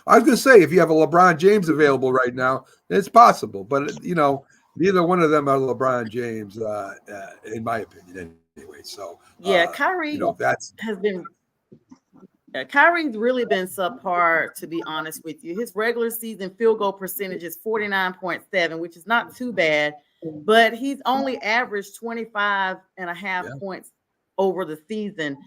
I was going to say, if you have a LeBron James available right now, it's possible. But, neither one of them are LeBron James, in my opinion, anyway. So, Kyrie Kyrie's really been subpar, to be honest with you. His regular season field goal percentage is 49.7, which is not too bad, but he's only averaged 25.5 points over the season.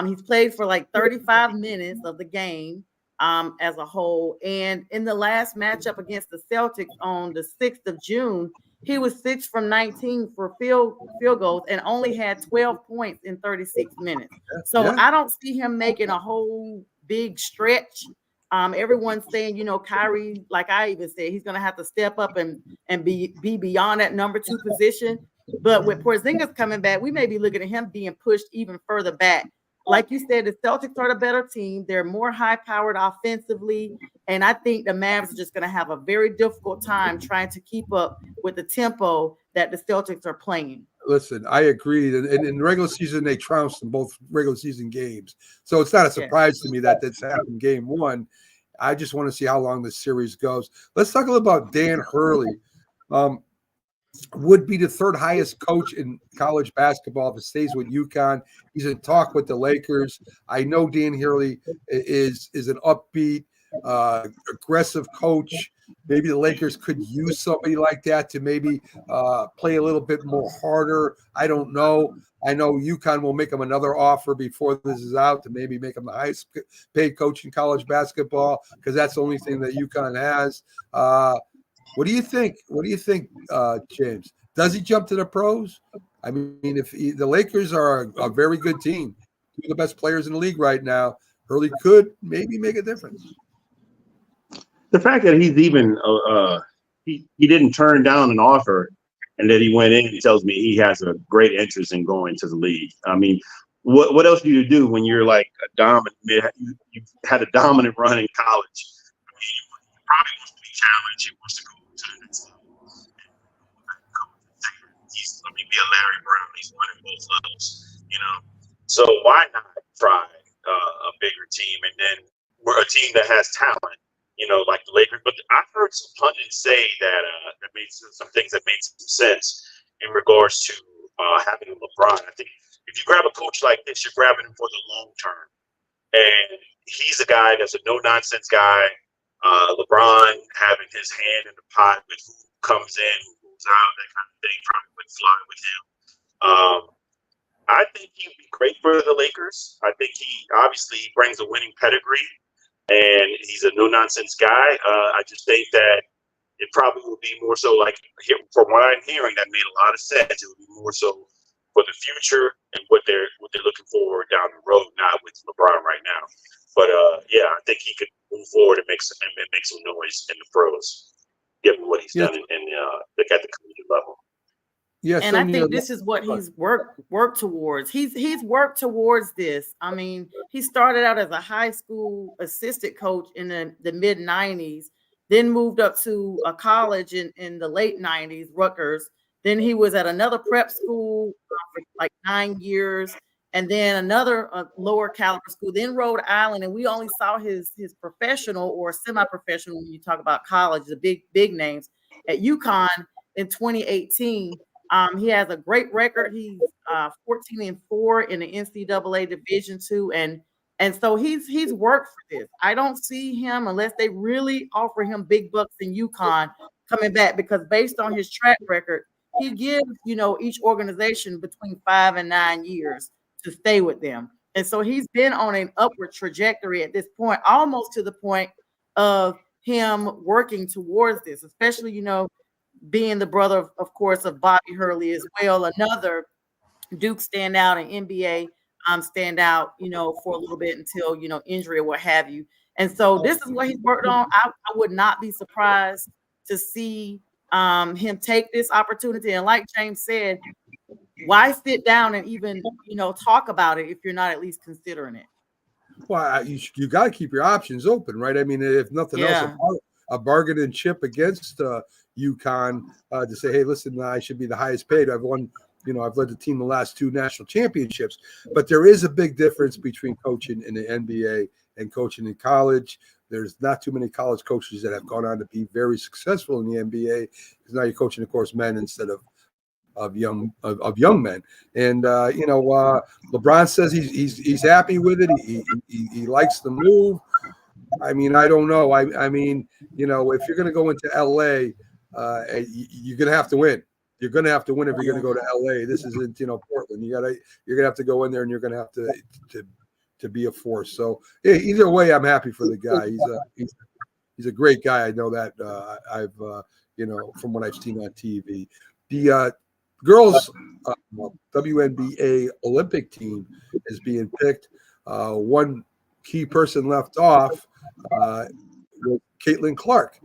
He's played for like 35 minutes of the game as a whole. And in the last matchup against the Celtics on the 6th of June, he was 6 from 19 for field goals and only had 12 points in 36 minutes. So I don't see him making a whole big stretch. Everyone's saying, Kyrie, like I even said, he's going to have to step up and be beyond that number 2 position. But with Porzingis coming back, we may be looking at him being pushed even further back. Like you said, the Celtics are the better team. They're more high-powered offensively, and I think the Mavs are just going to have a very difficult time trying to keep up with the tempo that the Celtics are playing. Listen, I agree. And in the regular season, they trounced in both regular season games. So it's not a surprise to me that that's happened game one. I just want to see how long this series goes. Let's talk a little about Dan Hurley. Would be the third highest coach in college basketball if it stays with UConn. He's in talk with the Lakers. I know Dan Hurley is an upbeat, aggressive coach. Maybe the Lakers could use somebody like that to maybe play a little bit more harder. I don't know. I know UConn will make him another offer before this is out to maybe make him the highest paid coach in college basketball, because that's the only thing that UConn has. What do you think? James? Does he jump to the pros? I mean, if the Lakers are a very good team, two of the best players in the league right now, Hurley could maybe make a difference. The fact that he's even he didn't turn down an offer and that he went in tells me he has a great interest in going to the league. I mean, what else do you do when you're like a dominant? You had a dominant run in college. He probably wants to be challenged. He wants to go to the next level. levels, So why not try a bigger team, and then we're a team that has talent, like the Lakers. But I heard some pundits say that that made some things that made some sense in regards to having LeBron. I think if you grab a coach like this, you're grabbing him for the long term, and he's a guy that's a no-nonsense guy. LeBron having his hand in the pot with who comes in, who moves out, that kind of thing, probably would fly with him. I think he'd be great for the Lakers. I think he brings a winning pedigree, and he's a no-nonsense guy. I just think that it probably would be more so like, from what I'm hearing, that made a lot of sense. It would be more so for the future and what they're looking for down the road, not with LeBron right now. But yeah, I think he could move forward and make some noise in the pros, given what he's done at the collegiate level. Yes, and I think this is what he's worked towards. He's worked towards this. I mean, he started out as a high school assistant coach in the mid 90s, then moved up to a college in the late 90s, Rutgers. Then he was at another prep school for like 9 years, and then another lower caliber school, then Rhode Island. And we only saw his professional or semi-professional, when you talk about college, the big names, at UConn in 2018. He has a great record. He's 14-4 in the NCAA Division II, and so he's worked for this. I don't see him, unless they really offer him big bucks in UConn, coming back, because based on his track record, he gives each organization between 5 and 9 years to stay with them, and so he's been on an upward trajectory at this point, almost to the point of him working towards this, especially being the brother, of course, of Bobby Hurley as well, another Duke standout and NBA standout, for a little bit until, injury or what have you. And so this is what he's worked on. I would not be surprised to see him take this opportunity. And like James said, why sit down and even, talk about it if you're not at least considering it? Well, you got to keep your options open, right? I mean, if nothing else, a bargain and chip against UConn to say, hey, listen, I should be the highest paid. I've won, I've led the team the last 2 national championships. But there is a big difference between coaching in the NBA and coaching in college. There's not too many college coaches that have gone on to be very successful in the NBA, because now you're coaching, of course, men instead of young men. And LeBron says he's happy with it. He likes the move. I mean, I don't know. I mean, if you're going to go into LA, you're going to have to win. You're going to have to win if you're going to go to LA. This isn't, Portland. You're going to have to go in there, and you're going to have to be a force. So either way, I'm happy for the guy. He's a great guy. I know that. I've from what I've seen on TV. The girls WNBA Olympic team is being picked. One key person left off, Caitlin Clark.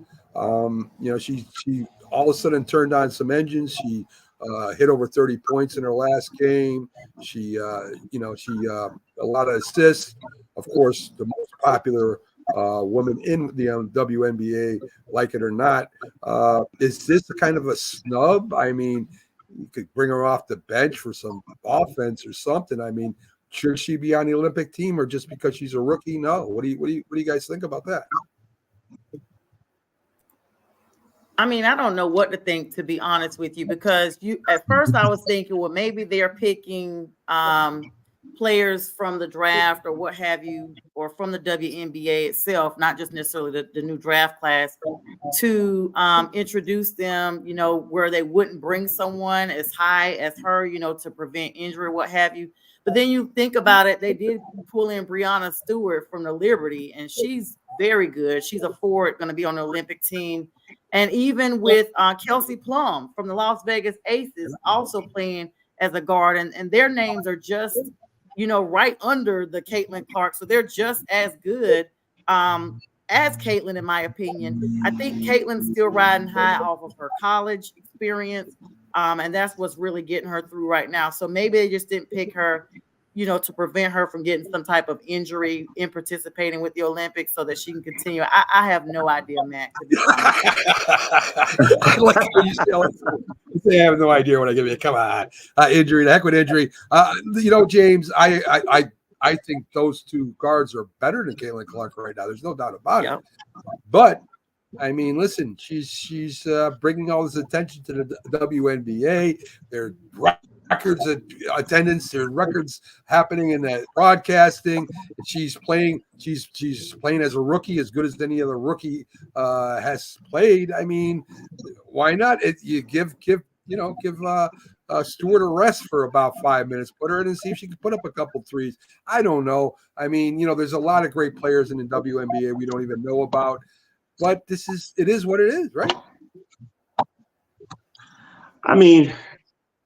She all of a sudden turned on some engines. She hit over 30 points in her last game. She a lot of assists. Of course, the most popular woman in the WNBA, like it or not. Is this kind of a snub? I mean, you could bring her off the bench for some offense or something. I mean, should she be on the Olympic team, or just because she's a rookie? No. What do you guys think about that? I mean, I don't know what to think, to be honest with you, because at first I was thinking, well, maybe they're picking players from the draft or what have you, or from the WNBA itself, not just necessarily the new draft class, to introduce them, where they wouldn't bring someone as high as her, to prevent injury, what have you. But then you think about it, they did pull in Breanna Stewart from the Liberty, and she's very good. She's a forward, going to be on the Olympic team. And even with Kelsey Plum from the Las Vegas Aces, also playing as a guard, and their names are just, right under the Caitlin Clark. So they're just as good as Caitlin, in my opinion. I think Caitlin's still riding high off of her college experience. And that's what's really getting her through right now. So maybe they just didn't pick her to prevent her from getting some type of injury in participating with the Olympics so that she can continue. I have no idea, Matt. I like when you say I have no idea what I give you. Come on. Injury, the heck with injury. James, I think those two guards are better than Caitlin Clark right now. There's no doubt about it. But I mean, listen, she's bringing all this attention to the WNBA. They're records of attendance. There's records happening in that broadcasting. She's playing as a rookie, as good as any other rookie has played. I mean, why not? You give Stewart a rest for about 5 minutes. Put her in and see if she can put up a couple threes. I don't know. I mean, there's a lot of great players in the WNBA we don't even know about. But it is what it is, right? I mean,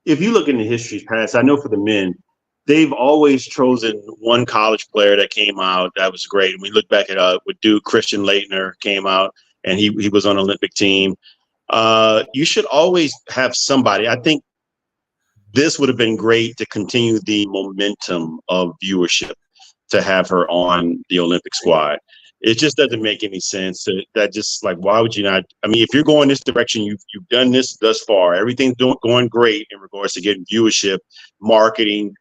if you look in the history past, I know for the men, they've always chosen one college player that came out that was great. And we look back at with Duke, Christian Laettner came out, and he was on the Olympic team. You should always have somebody. I think this would have been great to continue the momentum of viewership to have her on the Olympic squad. It just doesn't make any sense. That just like, why would you not? I mean, if you're going this direction, you've done this thus far. Everything's going great in regards to getting viewership, marketing.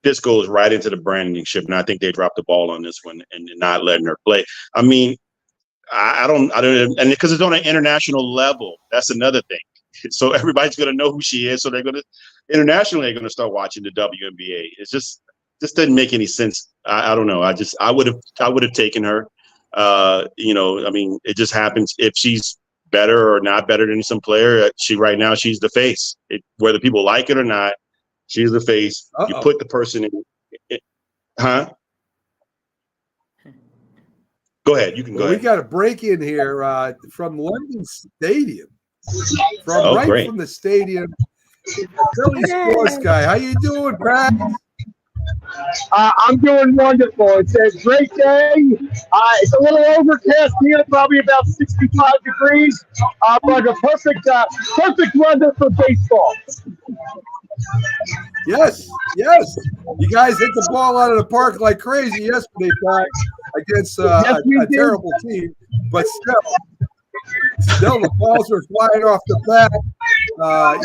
This goes right into the branding ship, and I think they dropped the ball on this one and not letting her play. I mean, I don't, and because it's on an international level, that's another thing. So everybody's going to know who she is. So they're going to internationally, they're going to start watching the WNBA. It's just doesn't make any sense. I don't know. I would have taken her. I mean, it just happens if she's better or not better than some player. Right now she's the face. Whether people like it or not, she's the face. Uh-oh. You put the person in. Huh? Go ahead. You can go ahead. We got a break in here from London Stadium. From the stadium. Philly sports guy. How you doing, Brad? I'm doing wonderful. It's a great day. It's a little overcast here, probably about 65 degrees, but a perfect weather for baseball. Yes. You guys hit the ball out of the park like crazy yesterday, Pat, against a terrible team, but still the balls are flying off the bat. I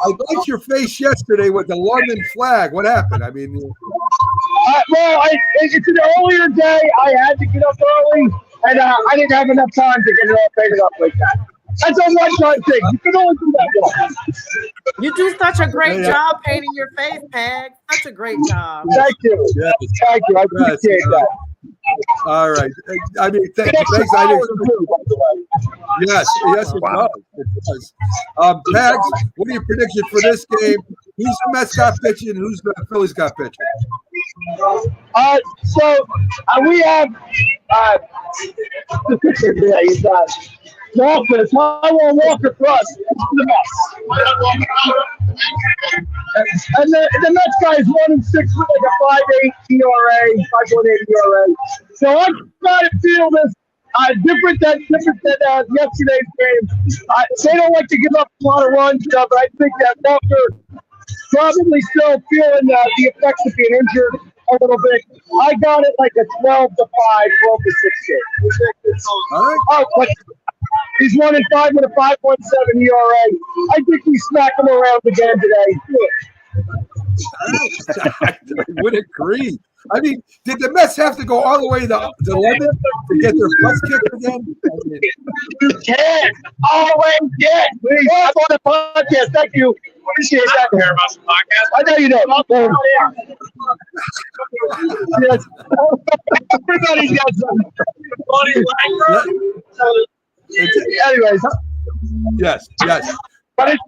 liked your face yesterday with the London flag. What happened? I mean, it's an earlier day. I had to get up early, and I didn't have enough time to get it all painted up like that. That's a one-time thing. You can only do that once. You do such a great job painting your face, Peg. Such a great job. Thank you. Yes. Thank you. I appreciate that. All right. I mean, thanks. Yes, it does. Pags, what are your predictions for this game? Who's the Mets got pitching and who's the Phillies got pitching? We have Walker. It's Taijuan Walker for us. The Mets. And the Mets guy is 1-6 with like a 5.8 ERA, 5.8 ERA. So I try to feel this different than yesterday's game. They don't like to give up a lot of runs, but I think that Walker probably still feeling the effects of being injured a little bit. I got it like a 12-5, 12-6 game. All right. He's 1-5 with a 5.7 ERA. I think we smack him around again today. I would agree. I mean, did the Mets have to go all the way to London to get their butts kicked again? You can. Always get. Please. I'm on the podcast. Thank you. Appreciate that. I know you don't. Yes. Everybody's got something. Anyways. Yes. But it's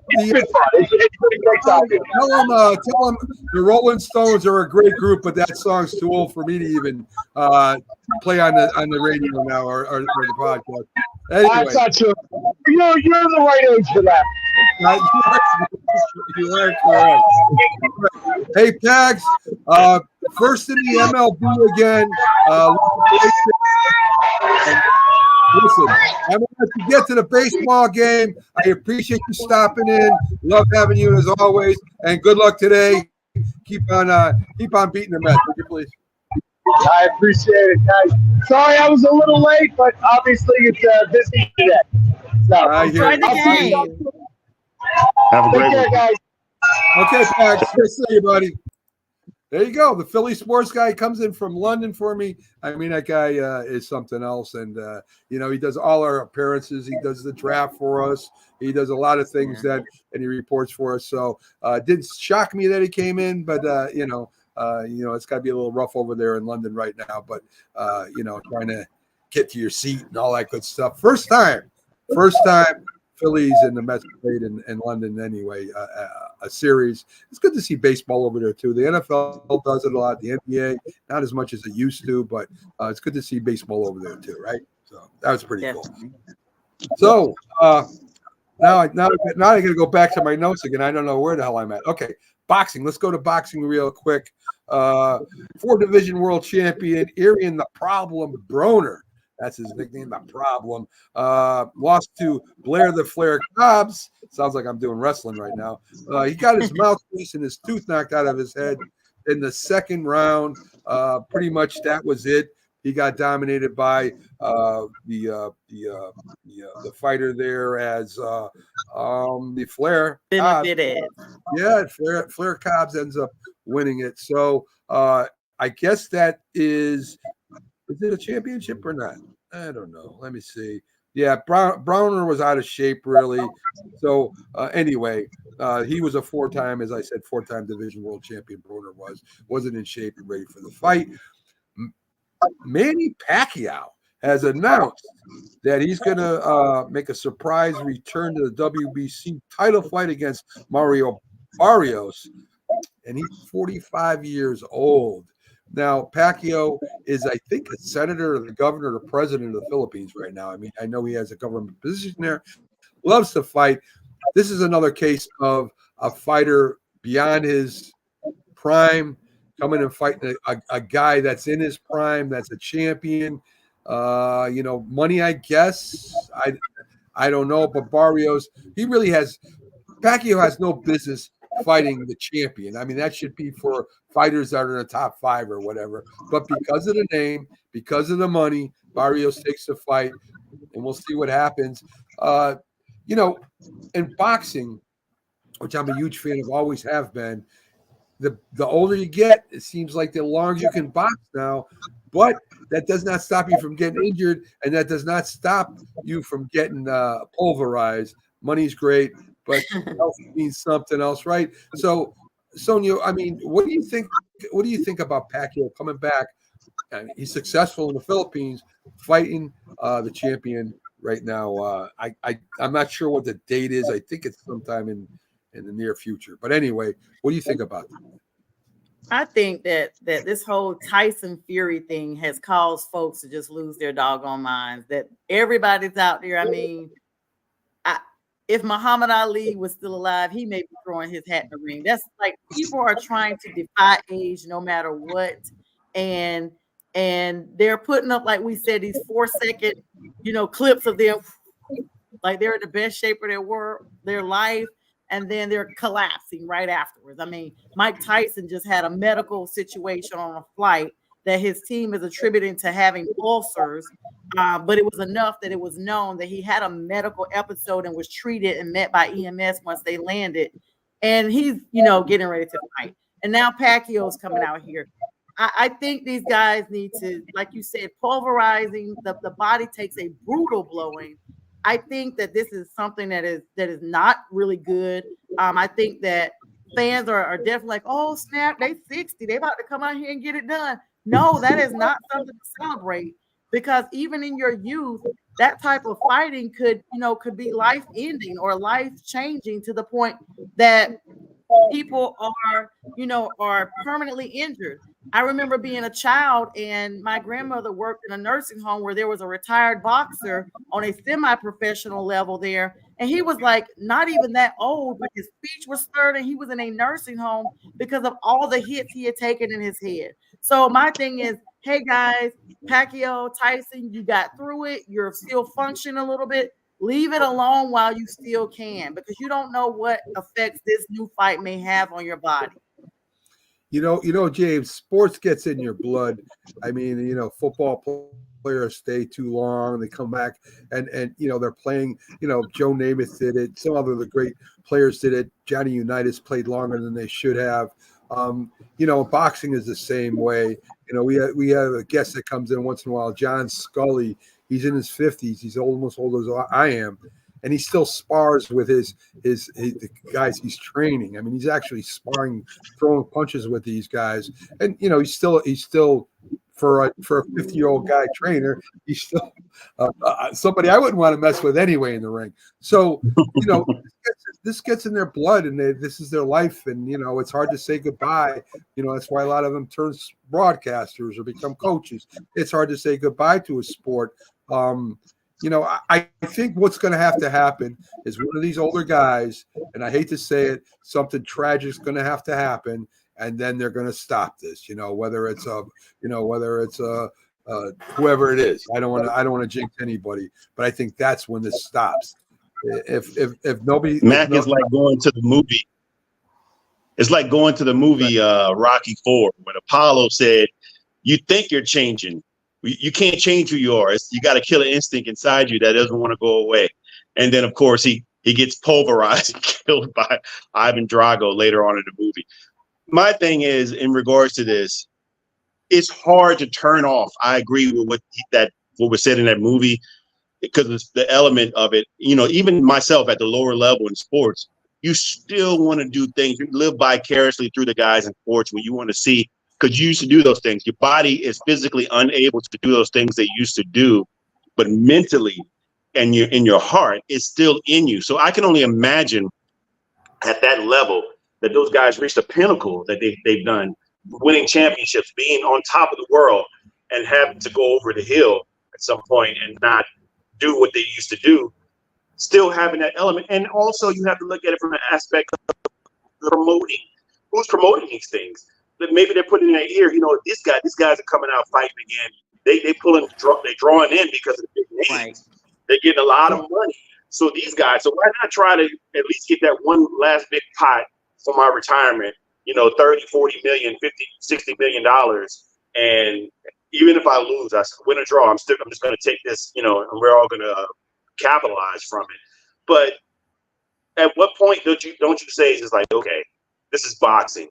fun. It's pretty great time. Tell them the Rolling Stones are a great group, but that song's too old for me to even play on the radio now or the podcast. Anyway. That's not true. You're the right age for that. You are correct. Hey, Pags, first in the MLB again. Listen, I'm going to let you get to the baseball game. I appreciate you stopping in. Love having you as always. And good luck today. keep on beating the Mets, would you please? I appreciate it, guys. Sorry I was a little late, but obviously it's busy today. So, I hear Enjoy the game. Have a Take great care, one. guys. Okay, Pax, good to see you, buddy. There you go. The Philly sports guy comes in from London for me. I mean, that guy is something else. And, he does all our appearances. He does the draft for us. He does a lot of things and he reports for us. So it didn't shock me that he came in, but, it's got to be a little rough over there in London right now. But, trying to get to your seat and all that good stuff. First time Phillies and the Mets played in London anyway, a series. It's good to see baseball over there too. The NFL does it a lot. The NBA, not as much as it used to, but it's good to see baseball over there too, right? So that was pretty cool. So now I got to go back to my notes again. I don't know where the hell I'm at. Okay, boxing. Let's go to boxing real quick. 4-division world champion Irian the Problem Broner. That's his nickname, The Problem. Lost to Blair the Flair Cobbs. Sounds like I'm doing wrestling right now. He got his mouthpiece and his tooth knocked out of his head in the second round. Pretty much that was it. He got dominated by the fighter there as the Flair Cobbs. Yeah, Flair Cobbs ends up winning it. So I guess that is it a championship or not? I don't know. Let me see. Yeah, Browner was out of shape, really. So anyway, he was a four-time division world champion. Browner wasn't in shape and ready for the fight. Manny Pacquiao has announced that he's going to make a surprise return to the WBC title fight against Mario Barrios, and he's 45 years old. Now, Pacquiao is, I think, a senator or the governor or the president of the Philippines right now. I mean, I know he has a government position there, loves to fight. This is another case of a fighter beyond his prime, coming and fighting a guy that's in his prime, that's a champion. Money, I guess. I don't know, but Barrios, Pacquiao has no business fighting the champion. I mean, that should be for fighters that are in the top 5 or whatever. But because of the name, because of the money, Barrios takes the fight, and we'll see what happens. In boxing, which I'm a huge fan of, always have been, the older you get, it seems like the longer you can box now. But that does not stop you from getting injured, and that does not stop you from getting pulverized. Money's great, but health means something else, right? So, Sonia, I mean, what do you think? What do you think about Pacquiao coming back? And he's successful in the Philippines, fighting the champion right now. I'm not sure what the date is. I think it's sometime in the near future. But anyway, what do you think about that? I think that this whole Tyson Fury thing has caused folks to just lose their doggone minds. That everybody's out there. I mean, if Muhammad Ali was still alive, he may be throwing his hat in the ring. That's like, people are trying to defy age no matter what. And they're putting up, like we said, these 4-second, clips of them like they're in the best shape of their life. And then they're collapsing right afterwards. I mean, Mike Tyson just had a medical situation on a flight that his team is attributing to having ulcers, but it was enough that it was known that he had a medical episode and was treated and met by EMS once they landed. And he's, getting ready to fight. And now Pacquiao's coming out here. I think these guys need to, like you said, pulverizing. The body takes a brutal blowing. I think that this is something that is not really good. I think that fans are definitely like, oh, snap, they 60. They about to come out here and get it done. No, that is not something to celebrate, because even in your youth, that type of fighting could be life-ending or life-changing to the point that people are permanently injured. I remember being a child, and my grandmother worked in a nursing home where there was a retired boxer on a semi-professional level there. And he was like not even that old, but his speech was slurred, and he was in a nursing home because of all the hits he had taken in his head. So my thing is, hey guys, Pacquiao, Tyson, you got through it. You're still functioning a little bit. Leave it alone while you still can, because you don't know what effects this new fight may have on your body. James, sports gets in your blood. I mean, football players stay too long. They come back and they're playing, Joe Namath did it. Some other the great players did it. Johnny Unitas played longer than they should have. Boxing is the same way. We have a guest that comes in once in a while, John Scully. He's in his 50s. He's almost old as I am. And he still spars with the guys he's training. I mean, he's actually sparring, throwing punches with these guys. And he's still for a 50-year-old guy trainer, he's still somebody I wouldn't want to mess with anyway in the ring. So this gets in their blood, and this is their life. And it's hard to say goodbye. That's why a lot of them turn broadcasters or become coaches. It's hard to say goodbye to a sport. I think what's going to have to happen is one of these older guys, and I hate to say it, something tragic is going to have to happen, and then they're going to stop this. Whether it's whoever it is. I don't want to jinx anybody, but I think that's when this stops. If nobody, Mac, is like going to the movie. It's like going to the movie Rocky IV, when Apollo said, "You think you're changing. You can't change who you are. You got to kill an instinct inside you that doesn't want to go away." And then, of course, he gets pulverized and killed by Ivan Drago later on in the movie. My thing is, in regards to this, it's hard to turn off. I agree with what was said in that movie, because it's the element of it. Even myself at the lower level in sports, you still want to do things. You live vicariously through the guys in sports when you want to see. Because you used to do those things. Your body is physically unable to do those things they used to do, but mentally and in your heart, it's still in you. So I can only imagine at that level that those guys reached a pinnacle that they've done, winning championships, being on top of the world, and having to go over the hill at some point and not do what they used to do, still having that element. And also you have to look at it from an aspect of promoting. Who's promoting these things? That maybe they're putting in their ear, these guys are coming out fighting again. They drawing in because of the big names. Right. They're getting a lot of money. So these guys, so why not try to at least get that one last big pot for my retirement, 30, 40 million, 50, 60 million dollars. And even if I lose, I win or draw, I'm just going to take this, and we're all going to capitalize from it. But at what point don't you say it's just like, okay, this is boxing.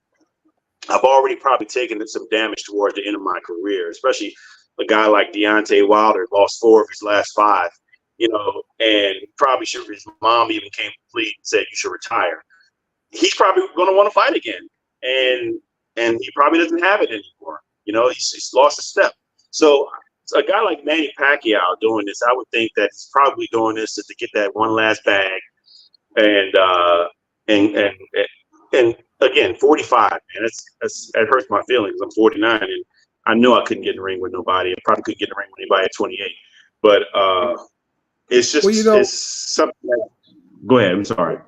I've already probably taken some damage towards the end of my career, especially a guy like Deontay Wilder, lost 4 of his last 5, and probably his mom even came complete and said, you should retire. He's probably going to want to fight again. And he probably doesn't have it anymore. He's lost a step. So a guy like Manny Pacquiao doing this, I would think that he's probably doing this just to get that one last bag. And again, 45, man, that hurts my feelings. I'm 49, and I know I couldn't get in the ring with nobody. I probably couldn't get in the ring with anybody at 28. But it's just it's something that, go ahead. I'm sorry.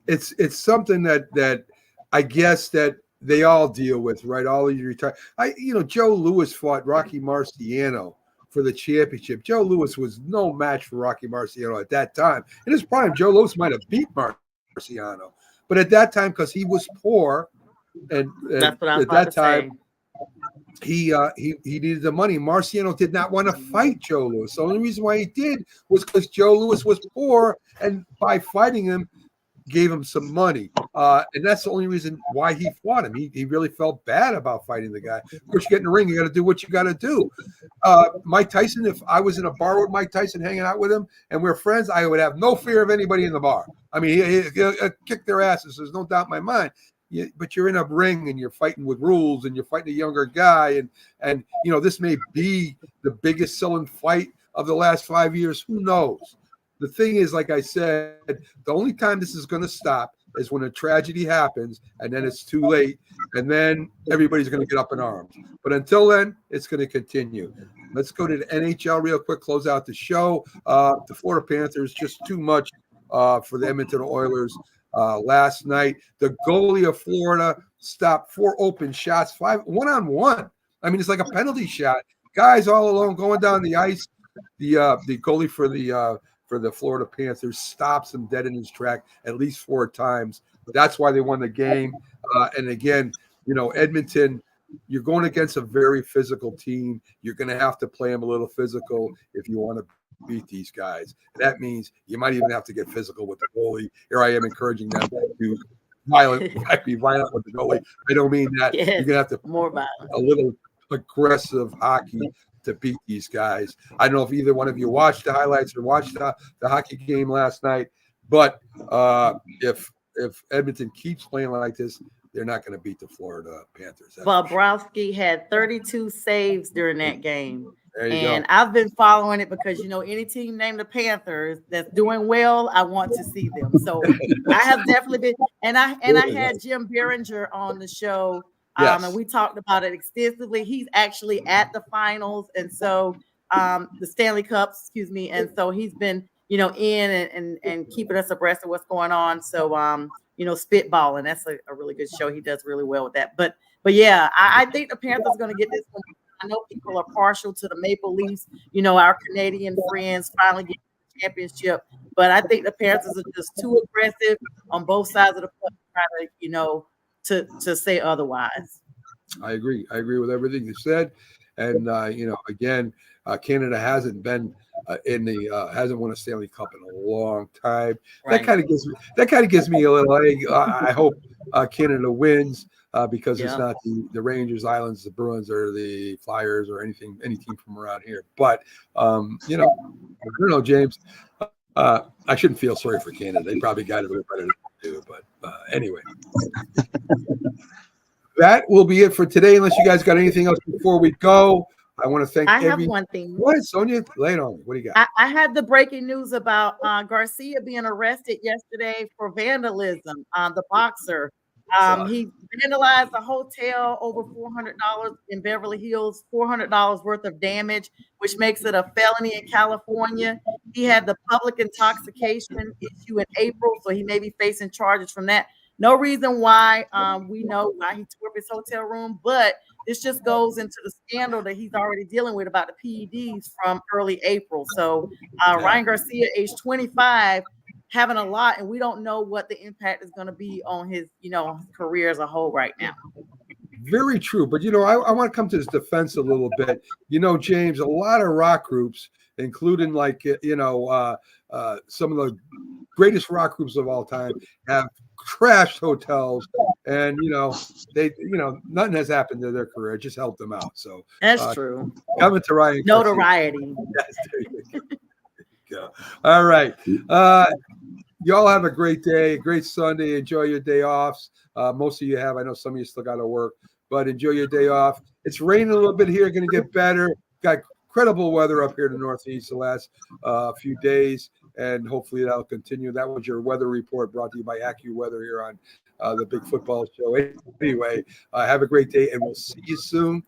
It's something that I guess that they all deal with, right? All these retired. Joe Louis fought Rocky Marciano for the championship. Joe Louis was no match for Rocky Marciano at that time. In his prime, Joe Louis might have beat Marciano, but at that time, because he was poor, and at that time he needed the money. Marciano did not want to fight Joe Louis. The only reason why he did was because Joe Louis was poor, and by fighting him, gave him some money. And that's the only reason why he fought him. He really felt bad about fighting the guy. Of course, you get in the ring, you got to do what you got to do. Mike Tyson, if I was in a bar with Mike Tyson hanging out with him and we're friends, I would have no fear of anybody in the bar. I mean, he'll kick their asses. There's no doubt in my mind. But you're in a ring and you're fighting with rules and you're fighting a younger guy. And this may be the biggest selling fight of the last 5 years. Who knows? The thing is, like I said, the only time this is going to stop is when a tragedy happens, and then it's too late, and then everybody's going to get up in arms. But until then, it's going to continue. Let's go to the NHL real quick, close out the show. The Florida Panthers, just too much for the Edmonton Oilers last night. The goalie of Florida stopped 4 open shots, 5 one-on-one. I mean, it's like a penalty shot. Guys all alone going down the ice. The goalie for the for the Florida Panthers stops him dead in his track at least 4 times. That's why they won the game. And again, Edmonton, you're going against a very physical team. You're going to have to play them a little physical if you want to beat these guys. That means you might even have to get physical with the goalie. Here I am encouraging them to be violent with the goalie. I don't mean that. Yes, you're going to have to more violent. A little aggressive hockey to beat these guys. I don't know if either one of you watched the highlights or watched the hockey game last night, but if Edmonton keeps playing like this, they're not going to beat the Florida Panthers. Bobrovsky had 32 saves during that game. And I've been following it because, any team named the Panthers that's doing well, I want to see them. So I have definitely been, and I had Jim Behringer on the show, and we talked about it extensively. He's actually at the finals, and so the Stanley Cups, and so he's been, in and keeping us abreast of what's going on. So, spitballing, that's a really good show. He does really well with that. But yeah, I think the Panthers are going to get this one. I know people are partial to the Maple Leafs, our Canadian friends finally getting the championship, but I think the Panthers are just too aggressive on both sides of the foot, to say otherwise. I agree with everything you said. And, again, Canada hasn't been hasn't won a Stanley Cup in a long time. Right. That kind of gives me a little egg. I hope Canada wins. Because it's not the Rangers, Islanders, the Bruins, or the Flyers, or any team from around here. But I don't know, James. I shouldn't feel sorry for Canada. They probably got it a little better than we do. But anyway, that will be it for today. Unless you guys got anything else before we go, I want to thank. I have one thing. What, Sonia? Lay it on me. What do you got? I had the breaking news about Garcia being arrested yesterday for vandalism. The boxer. He vandalized a hotel over $400 in Beverly Hills, $400 worth of damage, which makes it a felony in California. He had the public intoxication issue in April, so he may be facing charges from that. No reason why we know why he tore up his hotel room, but this just goes into the scandal that he's already dealing with about the PEDs from early April. So Ryan Garcia, age 25, having a lot, and we don't know what the impact is going to be on his, career as a whole right now. Very true. But, I want to come to his defense a little bit. James, a lot of rock groups, including some of the greatest rock groups of all time, have crashed hotels, and they nothing has happened to their career. It just helped them out. So that's true. Coming to Ryan. Notoriety. Yes, there you go. All right. Y'all have a great day, a great Sunday. Enjoy your day offs. Most of you have. I know some of you still got to work, but enjoy your day off. It's raining a little bit here. Going to get better. Got incredible weather up here in the Northeast the last few days, and hopefully that'll continue. That was your weather report brought to you by AccuWeather here on the Big Football Show. Anyway, have a great day, and we'll see you soon.